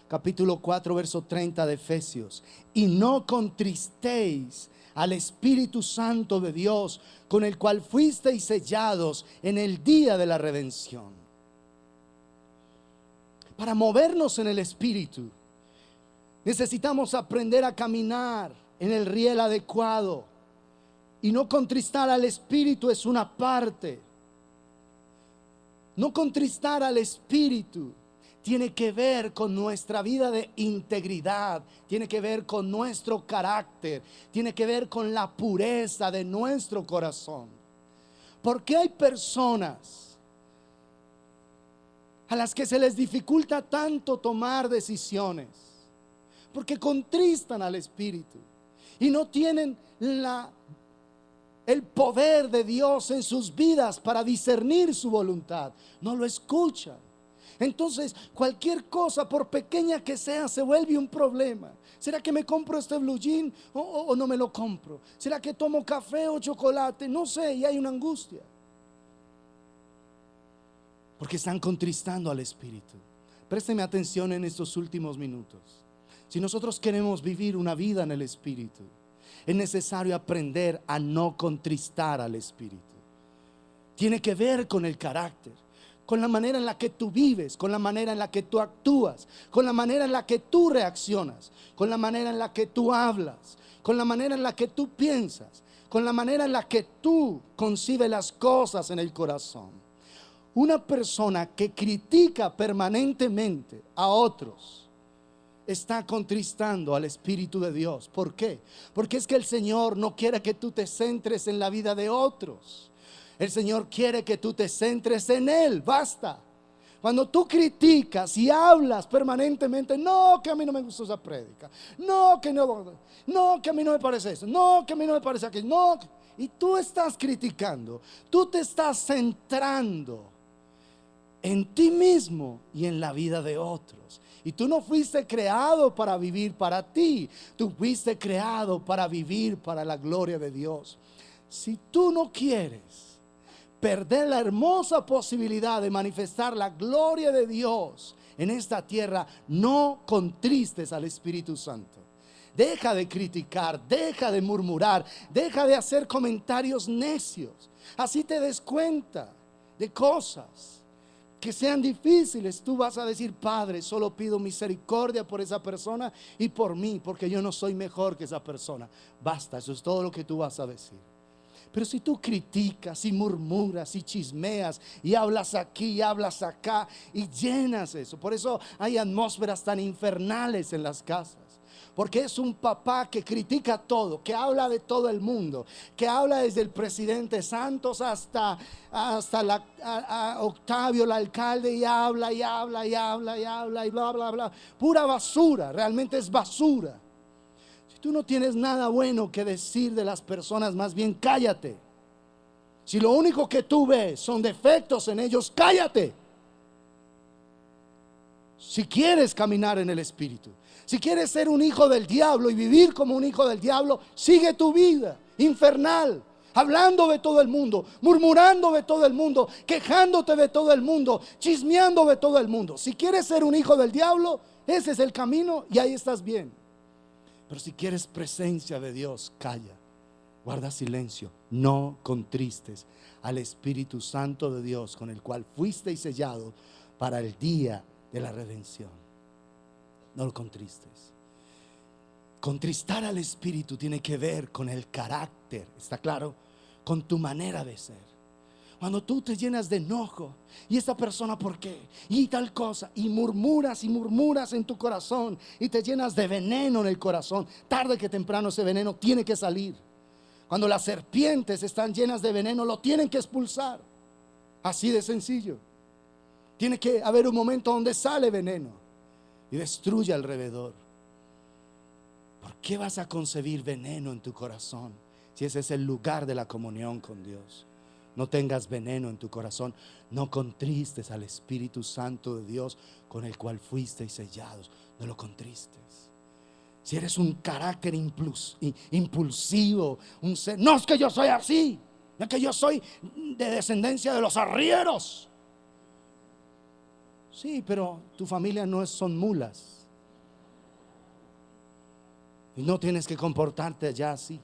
capítulo 4, verso 30 de Efesios: y no contristéis al Espíritu Santo de Dios, con el cual fuisteis sellados en el día de la redención. Para movernos en el Espíritu, necesitamos aprender a caminar en el riel adecuado. Y no contristar al Espíritu es una parte. No contristar al Espíritu tiene que ver con nuestra vida de integridad, tiene que ver con nuestro carácter, tiene que ver con la pureza de nuestro corazón. Porque hay personas a las que se les dificulta tanto tomar decisiones, porque contristan al Espíritu y no tienen el poder de Dios en sus vidas para discernir su voluntad. No lo escuchan. Entonces cualquier cosa, por pequeña que sea, se vuelve un problema. ¿Será que me compro este blue jean o no me lo compro? ¿Será que tomo café o chocolate? No sé, y hay una angustia, porque están contristando al Espíritu. Présteme atención en estos últimos minutos. Si nosotros queremos vivir una vida en el Espíritu, es necesario aprender a no contristar al Espíritu. Tiene que ver con el carácter, con la manera en la que tú vives, con la manera en la que tú actúas, con la manera en la que tú reaccionas, con la manera en la que tú hablas, con la manera en la que tú piensas, con la manera en la que tú concibes las cosas en el corazón. Una persona que critica permanentemente a otros está contristando al Espíritu de Dios. ¿Por qué? Porque es que el Señor no quiere que tú te centres en la vida de otros. El Señor quiere que tú te centres en Él. Basta. Cuando tú criticas y hablas permanentemente: no, que a mí no me gustó esa prédica, no, que a mí no me parece eso, no, que a mí no me parece aquello, no. Y tú estás criticando, tú te estás centrando en ti mismo y en la vida de otros. Y tú no fuiste creado para vivir para ti, tú fuiste creado para vivir para la gloria de Dios. Si tú no quieres perder la hermosa posibilidad de manifestar la gloria de Dios en esta tierra, no contristes al Espíritu Santo. Deja de criticar, deja de murmurar, deja de hacer comentarios necios. Así te des cuenta de cosas que sean difíciles. Tú vas a decir: Padre, solo pido misericordia por esa persona y por mí, porque yo no soy mejor que esa persona. Basta, eso es todo lo que tú vas a decir. Pero si tú criticas y murmuras y chismeas y hablas aquí y hablas acá y llenas eso, por eso hay atmósferas tan infernales en las casas. Porque es un papá que critica todo, que habla de todo el mundo, que habla desde el presidente Santos hasta Octavio, el alcalde, y habla y habla y habla y habla y bla bla bla. Pura basura, realmente es basura. Si tú no tienes nada bueno que decir de las personas, más bien cállate. Si lo único que tú ves son defectos en ellos, cállate. Si quieres caminar en el Espíritu, si quieres ser un hijo del diablo y vivir como un hijo del diablo, sigue tu vida infernal, hablando de todo el mundo, murmurando de todo el mundo, quejándote de todo el mundo, chismeando de todo el mundo. Si quieres ser un hijo del diablo, ese es el camino y ahí estás bien. Pero si quieres presencia de Dios, calla, guarda silencio, no contristes al Espíritu Santo de Dios, con el cual fuiste sellado para el día de la redención. No lo contristes. Contristar al Espíritu tiene que ver con el carácter, ¿está claro? Con tu manera de ser. Cuando tú te llenas de enojo, y esta persona ¿por qué? Y tal cosa, y murmuras en tu corazón, y te llenas de veneno en el corazón, tarde que temprano ese veneno tiene que salir. Cuando las serpientes están llenas de veneno, lo tienen que expulsar. Así de sencillo. Tiene que haber un momento donde sale veneno y destruye alrededor. ¿Por qué vas a concebir veneno en tu corazón si ese es el lugar de la comunión con Dios? No tengas veneno en tu corazón. No contristes al Espíritu Santo de Dios, con el cual fuisteis sellados. No lo contristes. Si eres un carácter impulsivo, no es que yo soy así, no es que yo soy de descendencia de los arrieros. Sí, pero tu familia no son mulas. Y no tienes que comportarte ya así.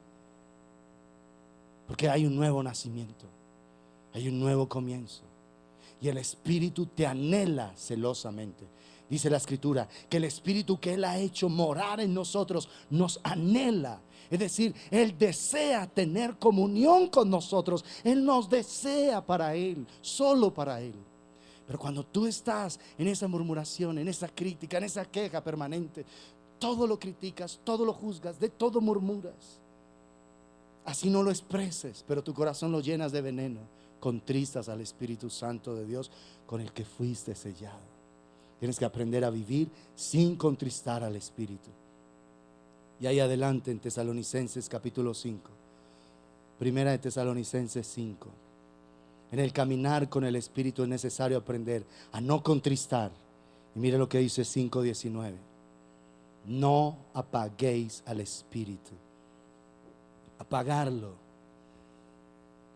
Porque hay un nuevo nacimiento, hay un nuevo comienzo. Y el Espíritu te anhela celosamente. Dice la Escritura que el Espíritu que Él ha hecho morar en nosotros nos anhela. Es decir, Él desea tener comunión con nosotros. Él nos desea para Él, solo para Él. Pero cuando tú estás en esa murmuración, en esa crítica, en esa queja permanente, todo lo criticas, todo lo juzgas, de todo murmuras. Así no lo expreses, pero tu corazón lo llenas de veneno. Contristas al Espíritu Santo de Dios con el que fuiste sellado. Tienes que aprender a vivir sin contristar al Espíritu. Y ahí adelante en Tesalonicenses capítulo 5, primera de Tesalonicenses 5. En el caminar con el Espíritu es necesario aprender a no contristar. Y mire lo que dice 5:19. No apaguéis al Espíritu. Apagarlo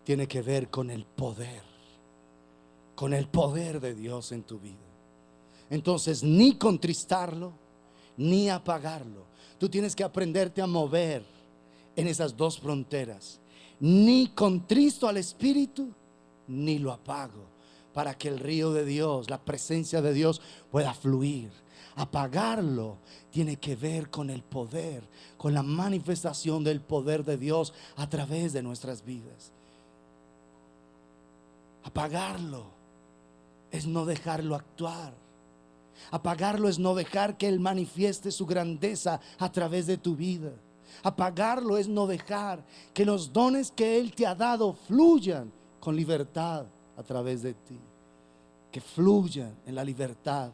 tiene que ver con el poder de Dios en tu vida. Entonces, ni contristarlo, ni apagarlo. Tú tienes que aprenderte a mover en esas dos fronteras. Ni contristo al Espíritu, ni lo apago, para que el río de Dios, la presencia de Dios pueda fluir. Apagarlo tiene que ver con el poder, con la manifestación del poder de Dios a través de nuestras vidas. Apagarlo es no dejarlo actuar. Apagarlo es no dejar que Él manifieste su grandeza a través de tu vida. Apagarlo es no dejar que los dones que Él te ha dado fluyan con libertad a través de ti. Que fluyan en la libertad.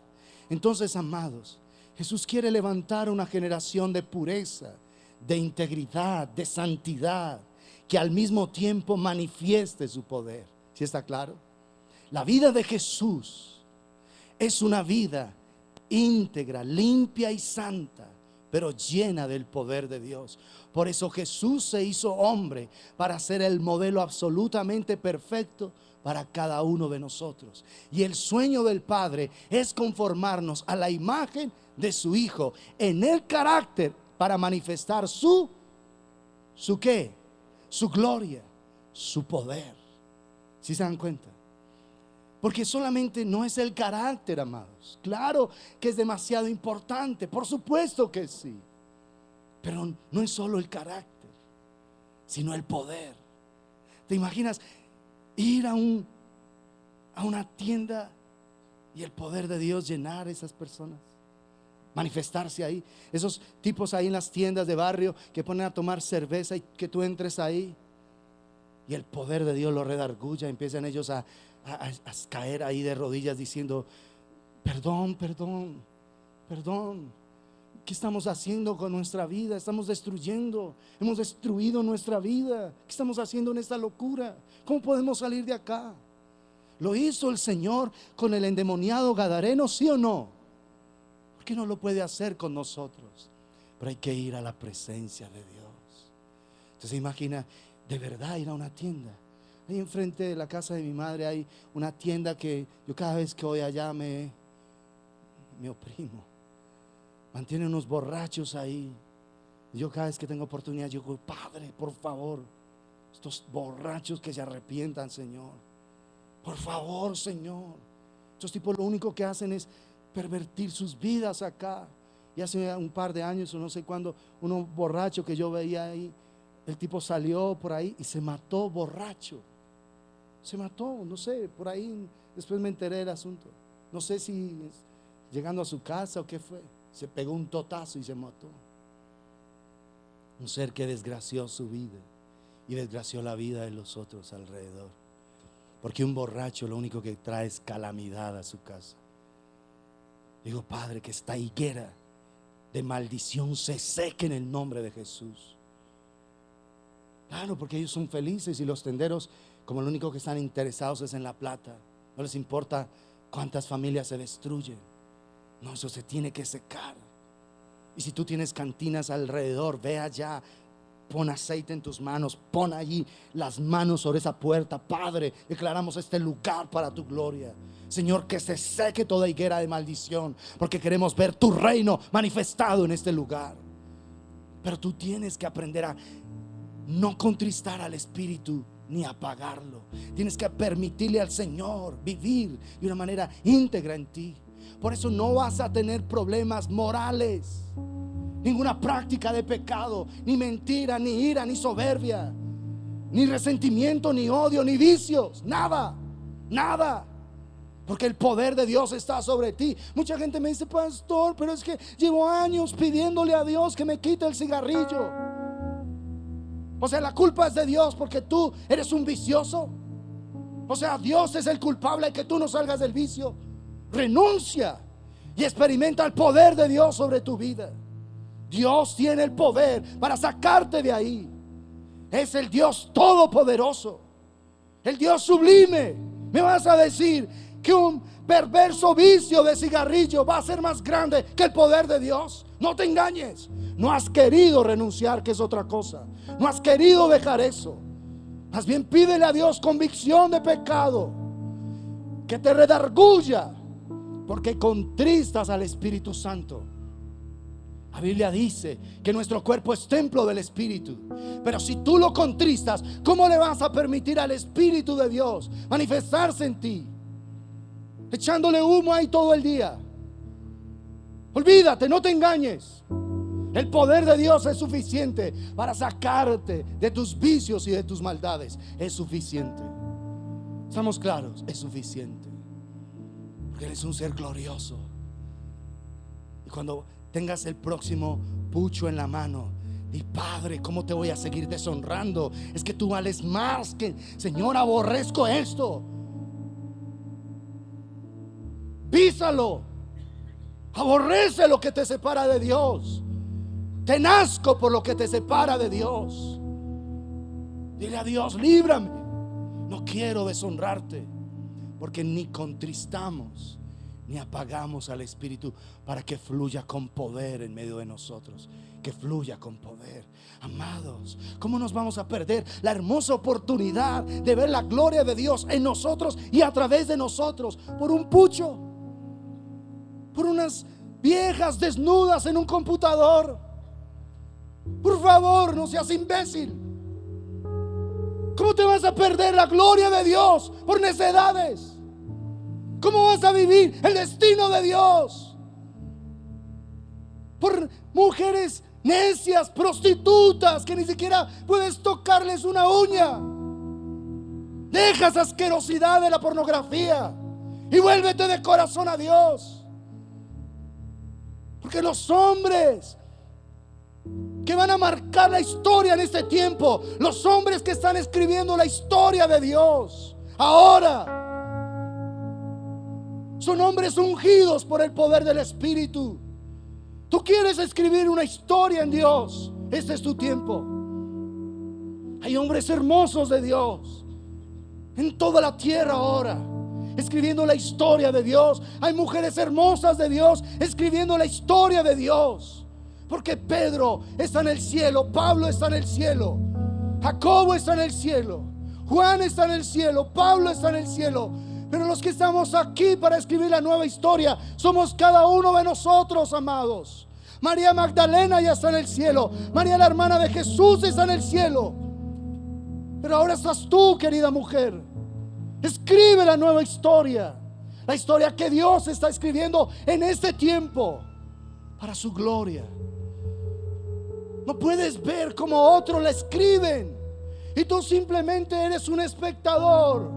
Entonces, amados, Jesús quiere levantar una generación de pureza, de integridad, de santidad, que al mismo tiempo manifieste su poder. ¿Sí está claro? La vida de Jesús es una vida íntegra, limpia y santa, pero llena del poder de Dios. Por eso Jesús se hizo hombre, para ser el modelo absolutamente perfecto para cada uno de nosotros. Y el sueño del Padre es conformarnos a la imagen de su Hijo en el carácter, para manifestar su ¿qué? Su gloria, su poder. ¿Sí se dan cuenta? Porque solamente no es el carácter, amados. Claro que es demasiado importante, por supuesto que sí. Pero no es solo el carácter, sino el poder. ¿Te imaginas ir a una tienda y el poder de Dios llenar a esas personas? Manifestarse ahí. Esos tipos ahí en las tiendas de barrio que ponen a tomar cerveza, y que tú entres ahí y el poder de Dios los redarguya. Empiezan ellos a caer ahí de rodillas diciendo: perdón, perdón, perdón. ¿Qué estamos haciendo con nuestra vida? Estamos destruyendo, hemos destruido nuestra vida. ¿Qué estamos haciendo en esta locura? ¿Cómo podemos salir de acá? ¿Lo hizo el Señor con el endemoniado gadareno, sí o no? ¿Por qué no lo puede hacer con nosotros? Pero hay que ir a la presencia de Dios. Entonces imagina, de verdad, ir a una tienda. Ahí enfrente de la casa de mi madre hay una tienda que yo cada vez que voy allá me oprimo. Mantienen unos borrachos ahí. Yo cada vez que tengo oportunidad, yo digo: Padre, por favor, estos borrachos que se arrepientan, Señor. Por favor, Señor. Estos tipos lo único que hacen es pervertir sus vidas acá. Y hace un par de años, o no sé cuándo, uno borracho que yo veía ahí, el tipo salió por ahí y se mató borracho. Se mató, no sé, por ahí después me enteré del asunto. No sé si llegando a su casa o qué fue. Se pegó un totazo y se mató. Un ser que desgració su vida y desgració la vida de los otros alrededor. Porque un borracho lo único que trae es calamidad a su casa. Digo: Padre, que esta higuera de maldición se seque en el nombre de Jesús. Claro, porque ellos son felices, y los tenderos, como lo único que están interesados es en la plata, no les importa cuántas familias se destruyen. No, eso se tiene que secar. Y si tú tienes cantinas alrededor, ve allá, pon aceite en tus manos, pon allí las manos sobre esa puerta. Padre, declaramos este lugar para tu gloria. Señor, que se seque toda higuera de maldición, porque queremos ver tu reino manifestado en este lugar. Pero tú tienes que aprender a no contristar al Espíritu ni apagarlo. Tienes que permitirle al Señor vivir de una manera íntegra en ti. Por eso no vas a tener problemas morales, ninguna práctica de pecado, ni mentira, ni ira, ni soberbia, ni resentimiento, ni odio, ni vicios. Nada, nada. Porque el poder de Dios está sobre ti. Mucha gente me dice: pastor, pero es que llevo años pidiéndole a Dios que me quite el cigarrillo. O sea, la culpa es de Dios porque tú eres un vicioso. O sea, Dios es el culpable de que tú no salgas del vicio. Renuncia y experimenta el poder de Dios sobre tu vida. Dios tiene el poder para sacarte de ahí. Es el Dios todopoderoso, el Dios sublime. Me vas a decir que un perverso vicio de cigarrillo va a ser más grande que el poder de Dios. No te engañes. No has querido renunciar, que es otra cosa. No has querido dejar eso. Más bien pídele a Dios convicción de pecado, que te redarguya, porque contristas al Espíritu Santo. La Biblia dice que nuestro cuerpo es templo del Espíritu. Pero si tú lo contristas, ¿cómo le vas a permitir al Espíritu de Dios manifestarse en ti? Echándole humo ahí todo el día. Olvídate, no te engañes. El poder de Dios es suficiente para sacarte de tus vicios y de tus maldades. Es suficiente. ¿Estamos claros? Es suficiente. Porque Él es un ser glorioso. Y cuando tengas el próximo pucho en la mano, di: Padre, ¿cómo te voy a seguir deshonrando? Es que tú vales más que, Señor, aborrezco esto. Písalo. Aborrece lo que te separa de Dios. Ten asco por lo que te separa de Dios. Dile a Dios: líbrame. No quiero deshonrarte. Porque ni contristamos ni apagamos al Espíritu para que fluya con poder en medio de nosotros. Que fluya con poder. Amados, ¿cómo nos vamos a perder la hermosa oportunidad de ver la gloria de Dios en nosotros y a través de nosotros por un pucho, por unas viejas desnudas en un computador? Por favor, no seas imbécil. ¿Cómo te vas a perder la gloria de Dios por necedades? ¿Cómo vas a vivir el destino de Dios por mujeres necias, prostitutas, que ni siquiera puedes tocarles una uña? Deja esa asquerosidad de la pornografía y vuélvete de corazón a Dios. Porque los hombres que van a marcar la historia en este tiempo, los hombres que están escribiendo la historia de Dios ahora, son hombres ungidos por el poder del Espíritu. Tú quieres escribir una historia en Dios, este es tu tiempo. Hay hombres hermosos de Dios en toda la tierra ahora, escribiendo la historia de Dios. Hay mujeres hermosas de Dios escribiendo la historia de Dios. Porque Pedro está en el cielo, Pablo está en el cielo, Jacobo está en el cielo, Juan está en el cielo, Pablo está en el cielo. Pero los que estamos aquí para escribir la nueva historia somos cada uno de nosotros, amados. María Magdalena ya está en el cielo, María, la hermana de Jesús, está en el cielo. Pero ahora estás tú, querida mujer. Escribe la nueva historia, la historia que Dios está escribiendo en este tiempo para su gloria. No puedes ver cómo otros la escriben y tú simplemente eres un espectador,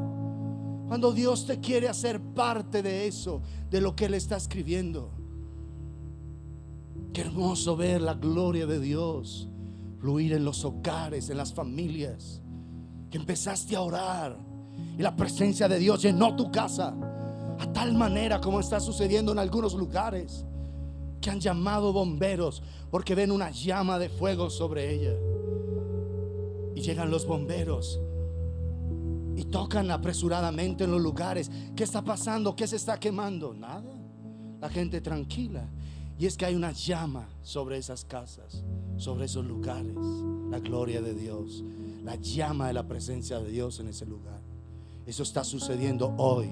cuando Dios te quiere hacer parte de eso, de lo que Él está escribiendo. Qué hermoso ver la gloria de Dios fluir en los hogares, en las familias. Que empezaste a orar y la presencia de Dios llenó tu casa, a tal manera como está sucediendo en algunos lugares, que han llamado bomberos porque ven una llama de fuego sobre ella. Y llegan los bomberos y tocan apresuradamente en los lugares. ¿Qué está pasando? ¿Qué se está quemando? Nada. La gente tranquila. Y es que hay una llama sobre esas casas, sobre esos lugares. La gloria de Dios, la llama de la presencia de Dios en ese lugar. Eso está sucediendo hoy,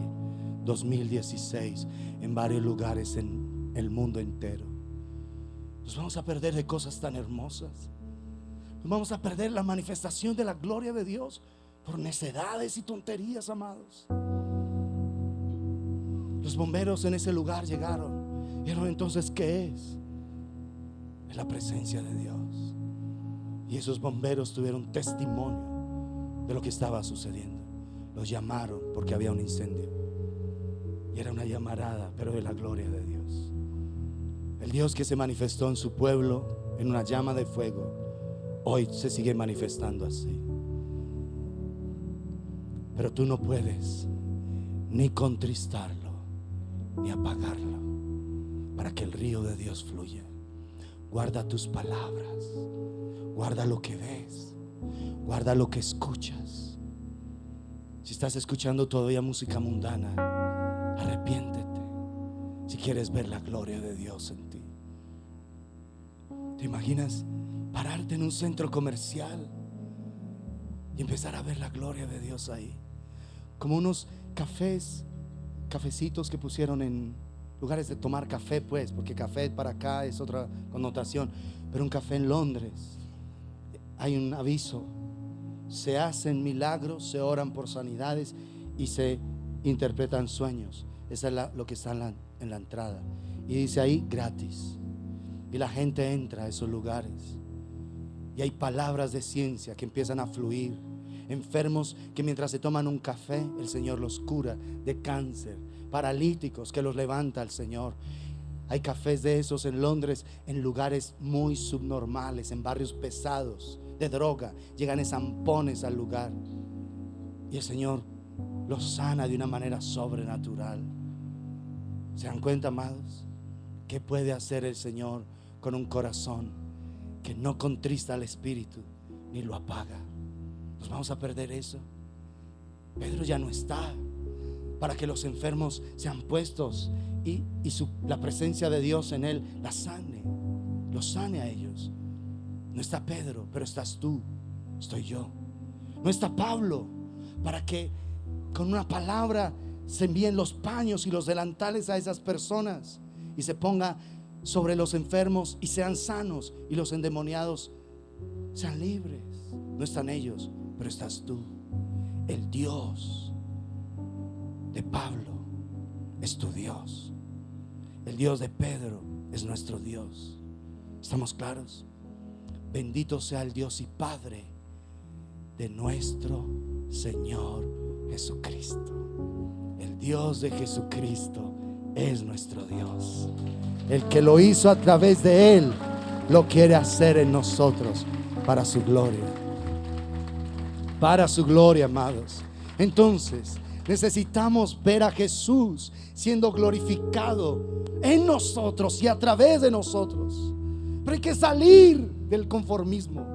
2016, en varios lugares en el mundo entero. Nos vamos a perder de cosas tan hermosas. Nos vamos a perder la manifestación de la gloria de Dios por necedades y tonterías, amados. Los bomberos en ese lugar llegaron. Pero entonces, ¿qué es? Es la presencia de Dios. Y esos bomberos tuvieron testimonio de lo que estaba sucediendo. Los llamaron porque había un incendio. Y era una llamarada, pero de la gloria de Dios. El Dios que se manifestó en su pueblo en una llama de fuego, hoy se sigue manifestando así. Pero tú no puedes ni contristarlo ni apagarlo, para que el río de Dios fluya. Guarda tus palabras, guarda lo que ves, guarda lo que escuchas. Si estás escuchando todavía música mundana, arrepiéntete si quieres ver la gloria de Dios en ti. ¿Te imaginas pararte en un centro comercial y empezar a ver la gloria de Dios ahí? Como unos cafecitos que pusieron en lugares de tomar café, pues, porque café para acá es otra connotación. Pero un café en Londres, hay un aviso: se hacen milagros, se oran por sanidades y se interpretan sueños. Eso es lo que está en la entrada. Y dice ahí gratis. Y la gente entra a esos lugares y hay palabras de ciencia que empiezan a fluir. Enfermos que mientras se toman un café, el Señor los cura de cáncer. Paralíticos que los levanta el Señor. Hay cafés de esos en Londres, en lugares muy subnormales, en barrios pesados de droga. Llegan zampones al lugar y el Señor los sana de una manera sobrenatural. ¿Se dan cuenta, amados? ¿Qué puede hacer el Señor con un corazón que no contrista al Espíritu ni lo apaga? Nos vamos a perder eso. Pedro ya no está para que los enfermos sean puestos y la presencia de Dios en él los sane a ellos. No está Pedro, pero estás tú, estoy yo. No está Pablo para que con una palabra se envíen los paños y los delantales a esas personas y se ponga sobre los enfermos y sean sanos, y los endemoniados sean libres. No están ellos, pero estás tú. El Dios de Pablo es tu Dios. El Dios de Pedro es nuestro Dios. ¿Estamos claros? Bendito sea el Dios y Padre de nuestro Señor Jesucristo. El Dios de Jesucristo es nuestro Dios. El que lo hizo a través de Él lo quiere hacer en nosotros para su gloria. Para su gloria, amados. Entonces necesitamos ver a Jesús siendo glorificado en nosotros y a través de nosotros. Pero hay que salir del conformismo.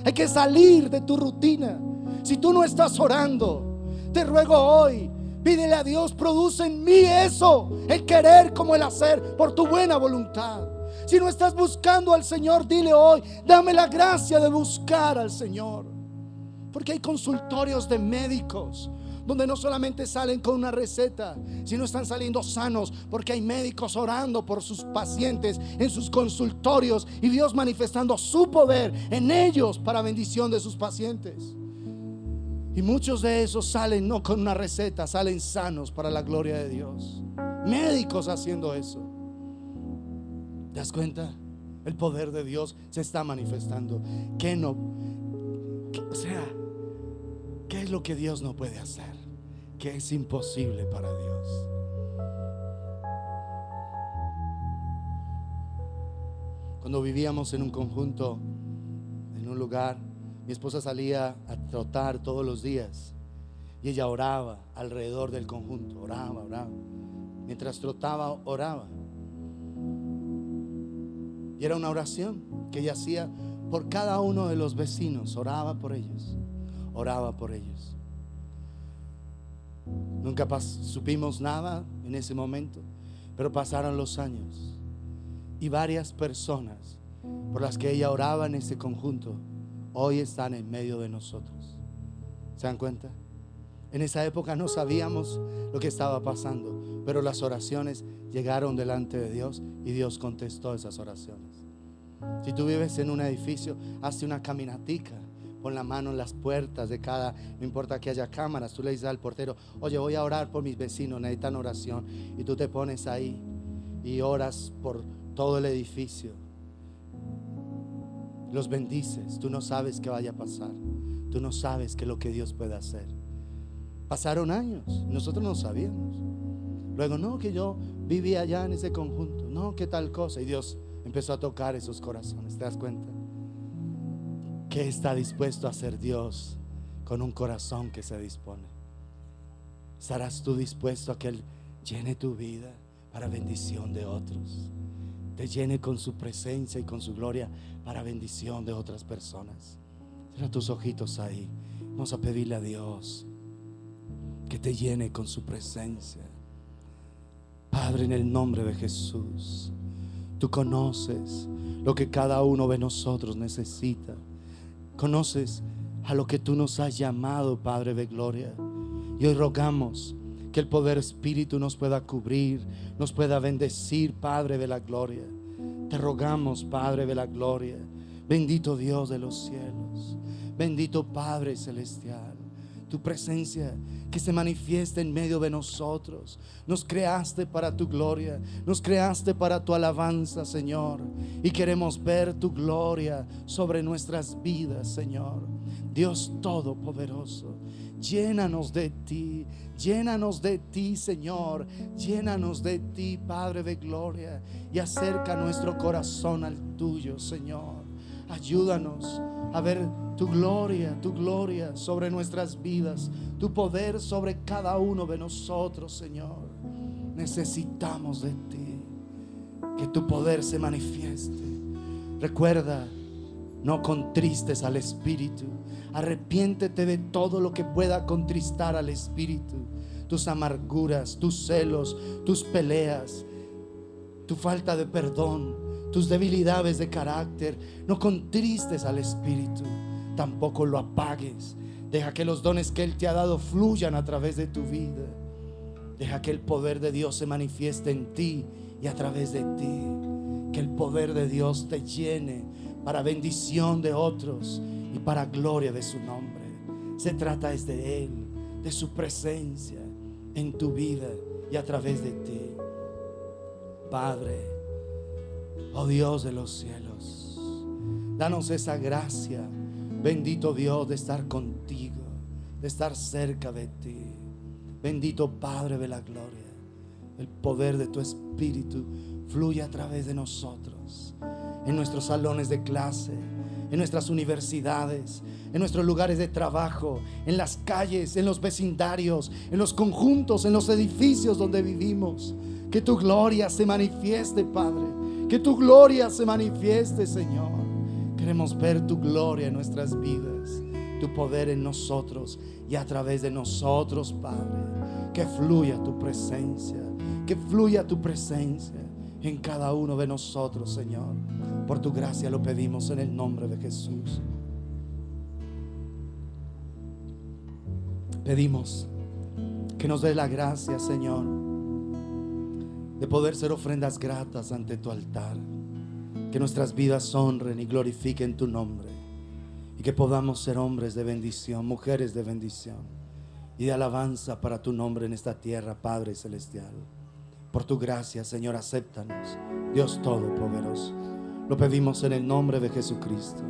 Hay que salir de tu rutina. Si tú no estás orando, te ruego hoy, pídele a Dios: produce en mí eso, el querer como el hacer, por tu buena voluntad. Si no estás buscando al Señor, dile hoy: dame la gracia de buscar al Señor. Porque hay consultorios de médicos donde no solamente salen con una receta, sino están saliendo sanos, porque hay médicos orando por sus pacientes en sus consultorios y Dios manifestando su poder en ellos para bendición de sus pacientes. Y muchos de esos salen no con una receta, salen sanos para la gloria de Dios. Médicos haciendo eso. ¿Te das cuenta? El poder de Dios se está manifestando. ¿Qué es lo que Dios no puede hacer? ¿Qué es imposible para Dios? Cuando vivíamos en un conjunto, en un lugar, mi esposa salía a trotar todos los días y ella oraba alrededor del conjunto. Oraba. Mientras trotaba, oraba. Y era una oración que ella hacía por cada uno de los vecinos. Oraba por ellos. Nunca supimos nada en ese momento, pero pasaron los años Y varias personas por las que ella oraba en ese conjunto hoy están en medio de nosotros. ¿Se dan cuenta? En esa época no sabíamos lo que estaba pasando, pero las oraciones llegaron delante de Dios y Dios contestó esas oraciones. Si tú vives en un edificio, hazte una caminatica, pon la mano en las puertas de cada, no importa que haya cámaras, tú le dices al portero: oye, voy a orar por mis vecinos, necesitan oración, y tú te pones ahí y oras por todo el edificio, los bendices. Tú no sabes qué vaya a pasar, tú no sabes qué es lo que Dios puede hacer. Pasaron años, nosotros no sabíamos. Luego, no, que yo vivía allá en ese conjunto, no, que tal cosa, y Dios empezó a tocar esos corazones. ¿Te das cuenta? ¿Qué está dispuesto a hacer Dios con un corazón que se dispone? ¿Estarás tú dispuesto a que Él llene tu vida para bendición de otros? Te llene con su presencia y con su gloria para bendición de otras personas. Cierra tus ojitos ahí. Vamos a pedirle a Dios que te llene con su presencia. Padre, en el nombre de Jesús, tú conoces lo que cada uno de nosotros necesita. Conoces a lo que tú nos has llamado, Padre de gloria. Y hoy rogamos que el poder Espíritu nos pueda cubrir, nos pueda bendecir, Padre de la gloria. Te rogamos, Padre de la gloria, bendito Dios de los cielos, bendito Padre celestial, tu presencia que se manifiesta en medio de nosotros. Nos creaste para tu gloria, nos creaste para tu alabanza, Señor, y queremos ver tu gloria sobre nuestras vidas, Señor. Dios Todopoderoso, llénanos de ti, Señor, llénanos de ti, Padre de gloria, y acerca nuestro corazón al tuyo, Señor. Ayúdanos a ver tu gloria sobre nuestras vidas, tu poder sobre cada uno de nosotros, Señor. Necesitamos de ti, que tu poder se manifieste. Recuerda, no contristes al Espíritu. Arrepiéntete de todo lo que pueda contristar al Espíritu. Tus amarguras, tus celos, tus peleas, tu falta de perdón, tus debilidades de carácter. No contristes al Espíritu, tampoco lo apagues. Deja que los dones que Él te ha dado fluyan a través de tu vida. Deja que el poder de Dios se manifieste en ti y a través de ti. Que el poder de Dios te llene para bendición de otros y para gloria de su nombre. Se trata es de Él, de su presencia en tu vida y a través de ti. Padre, oh Dios de los cielos, danos esa gracia, bendito Dios, de estar contigo, de estar cerca de ti. Bendito Padre de la gloria, el poder de tu Espíritu fluye a través de nosotros, en nuestros salones de clase, en nuestras universidades, en nuestros lugares de trabajo, en las calles, en los vecindarios, en los conjuntos, en los edificios donde vivimos. Que tu gloria se manifieste, Padre. Que tu gloria se manifieste, Señor. Queremos ver tu gloria en nuestras vidas, tu poder en nosotros y a través de nosotros, Padre. Que fluya tu presencia, que fluya tu presencia en cada uno de nosotros, Señor. Por tu gracia lo pedimos en el nombre de Jesús. Pedimos que nos dé la gracia, Señor, de poder ser ofrendas gratas ante tu altar. Que nuestras vidas honren y glorifiquen tu nombre, y que podamos ser hombres de bendición, mujeres de bendición y de alabanza para tu nombre en esta tierra, Padre celestial. Por tu gracia, Señor, acéptanos, Dios Todopoderoso. Lo pedimos en el nombre de Jesucristo.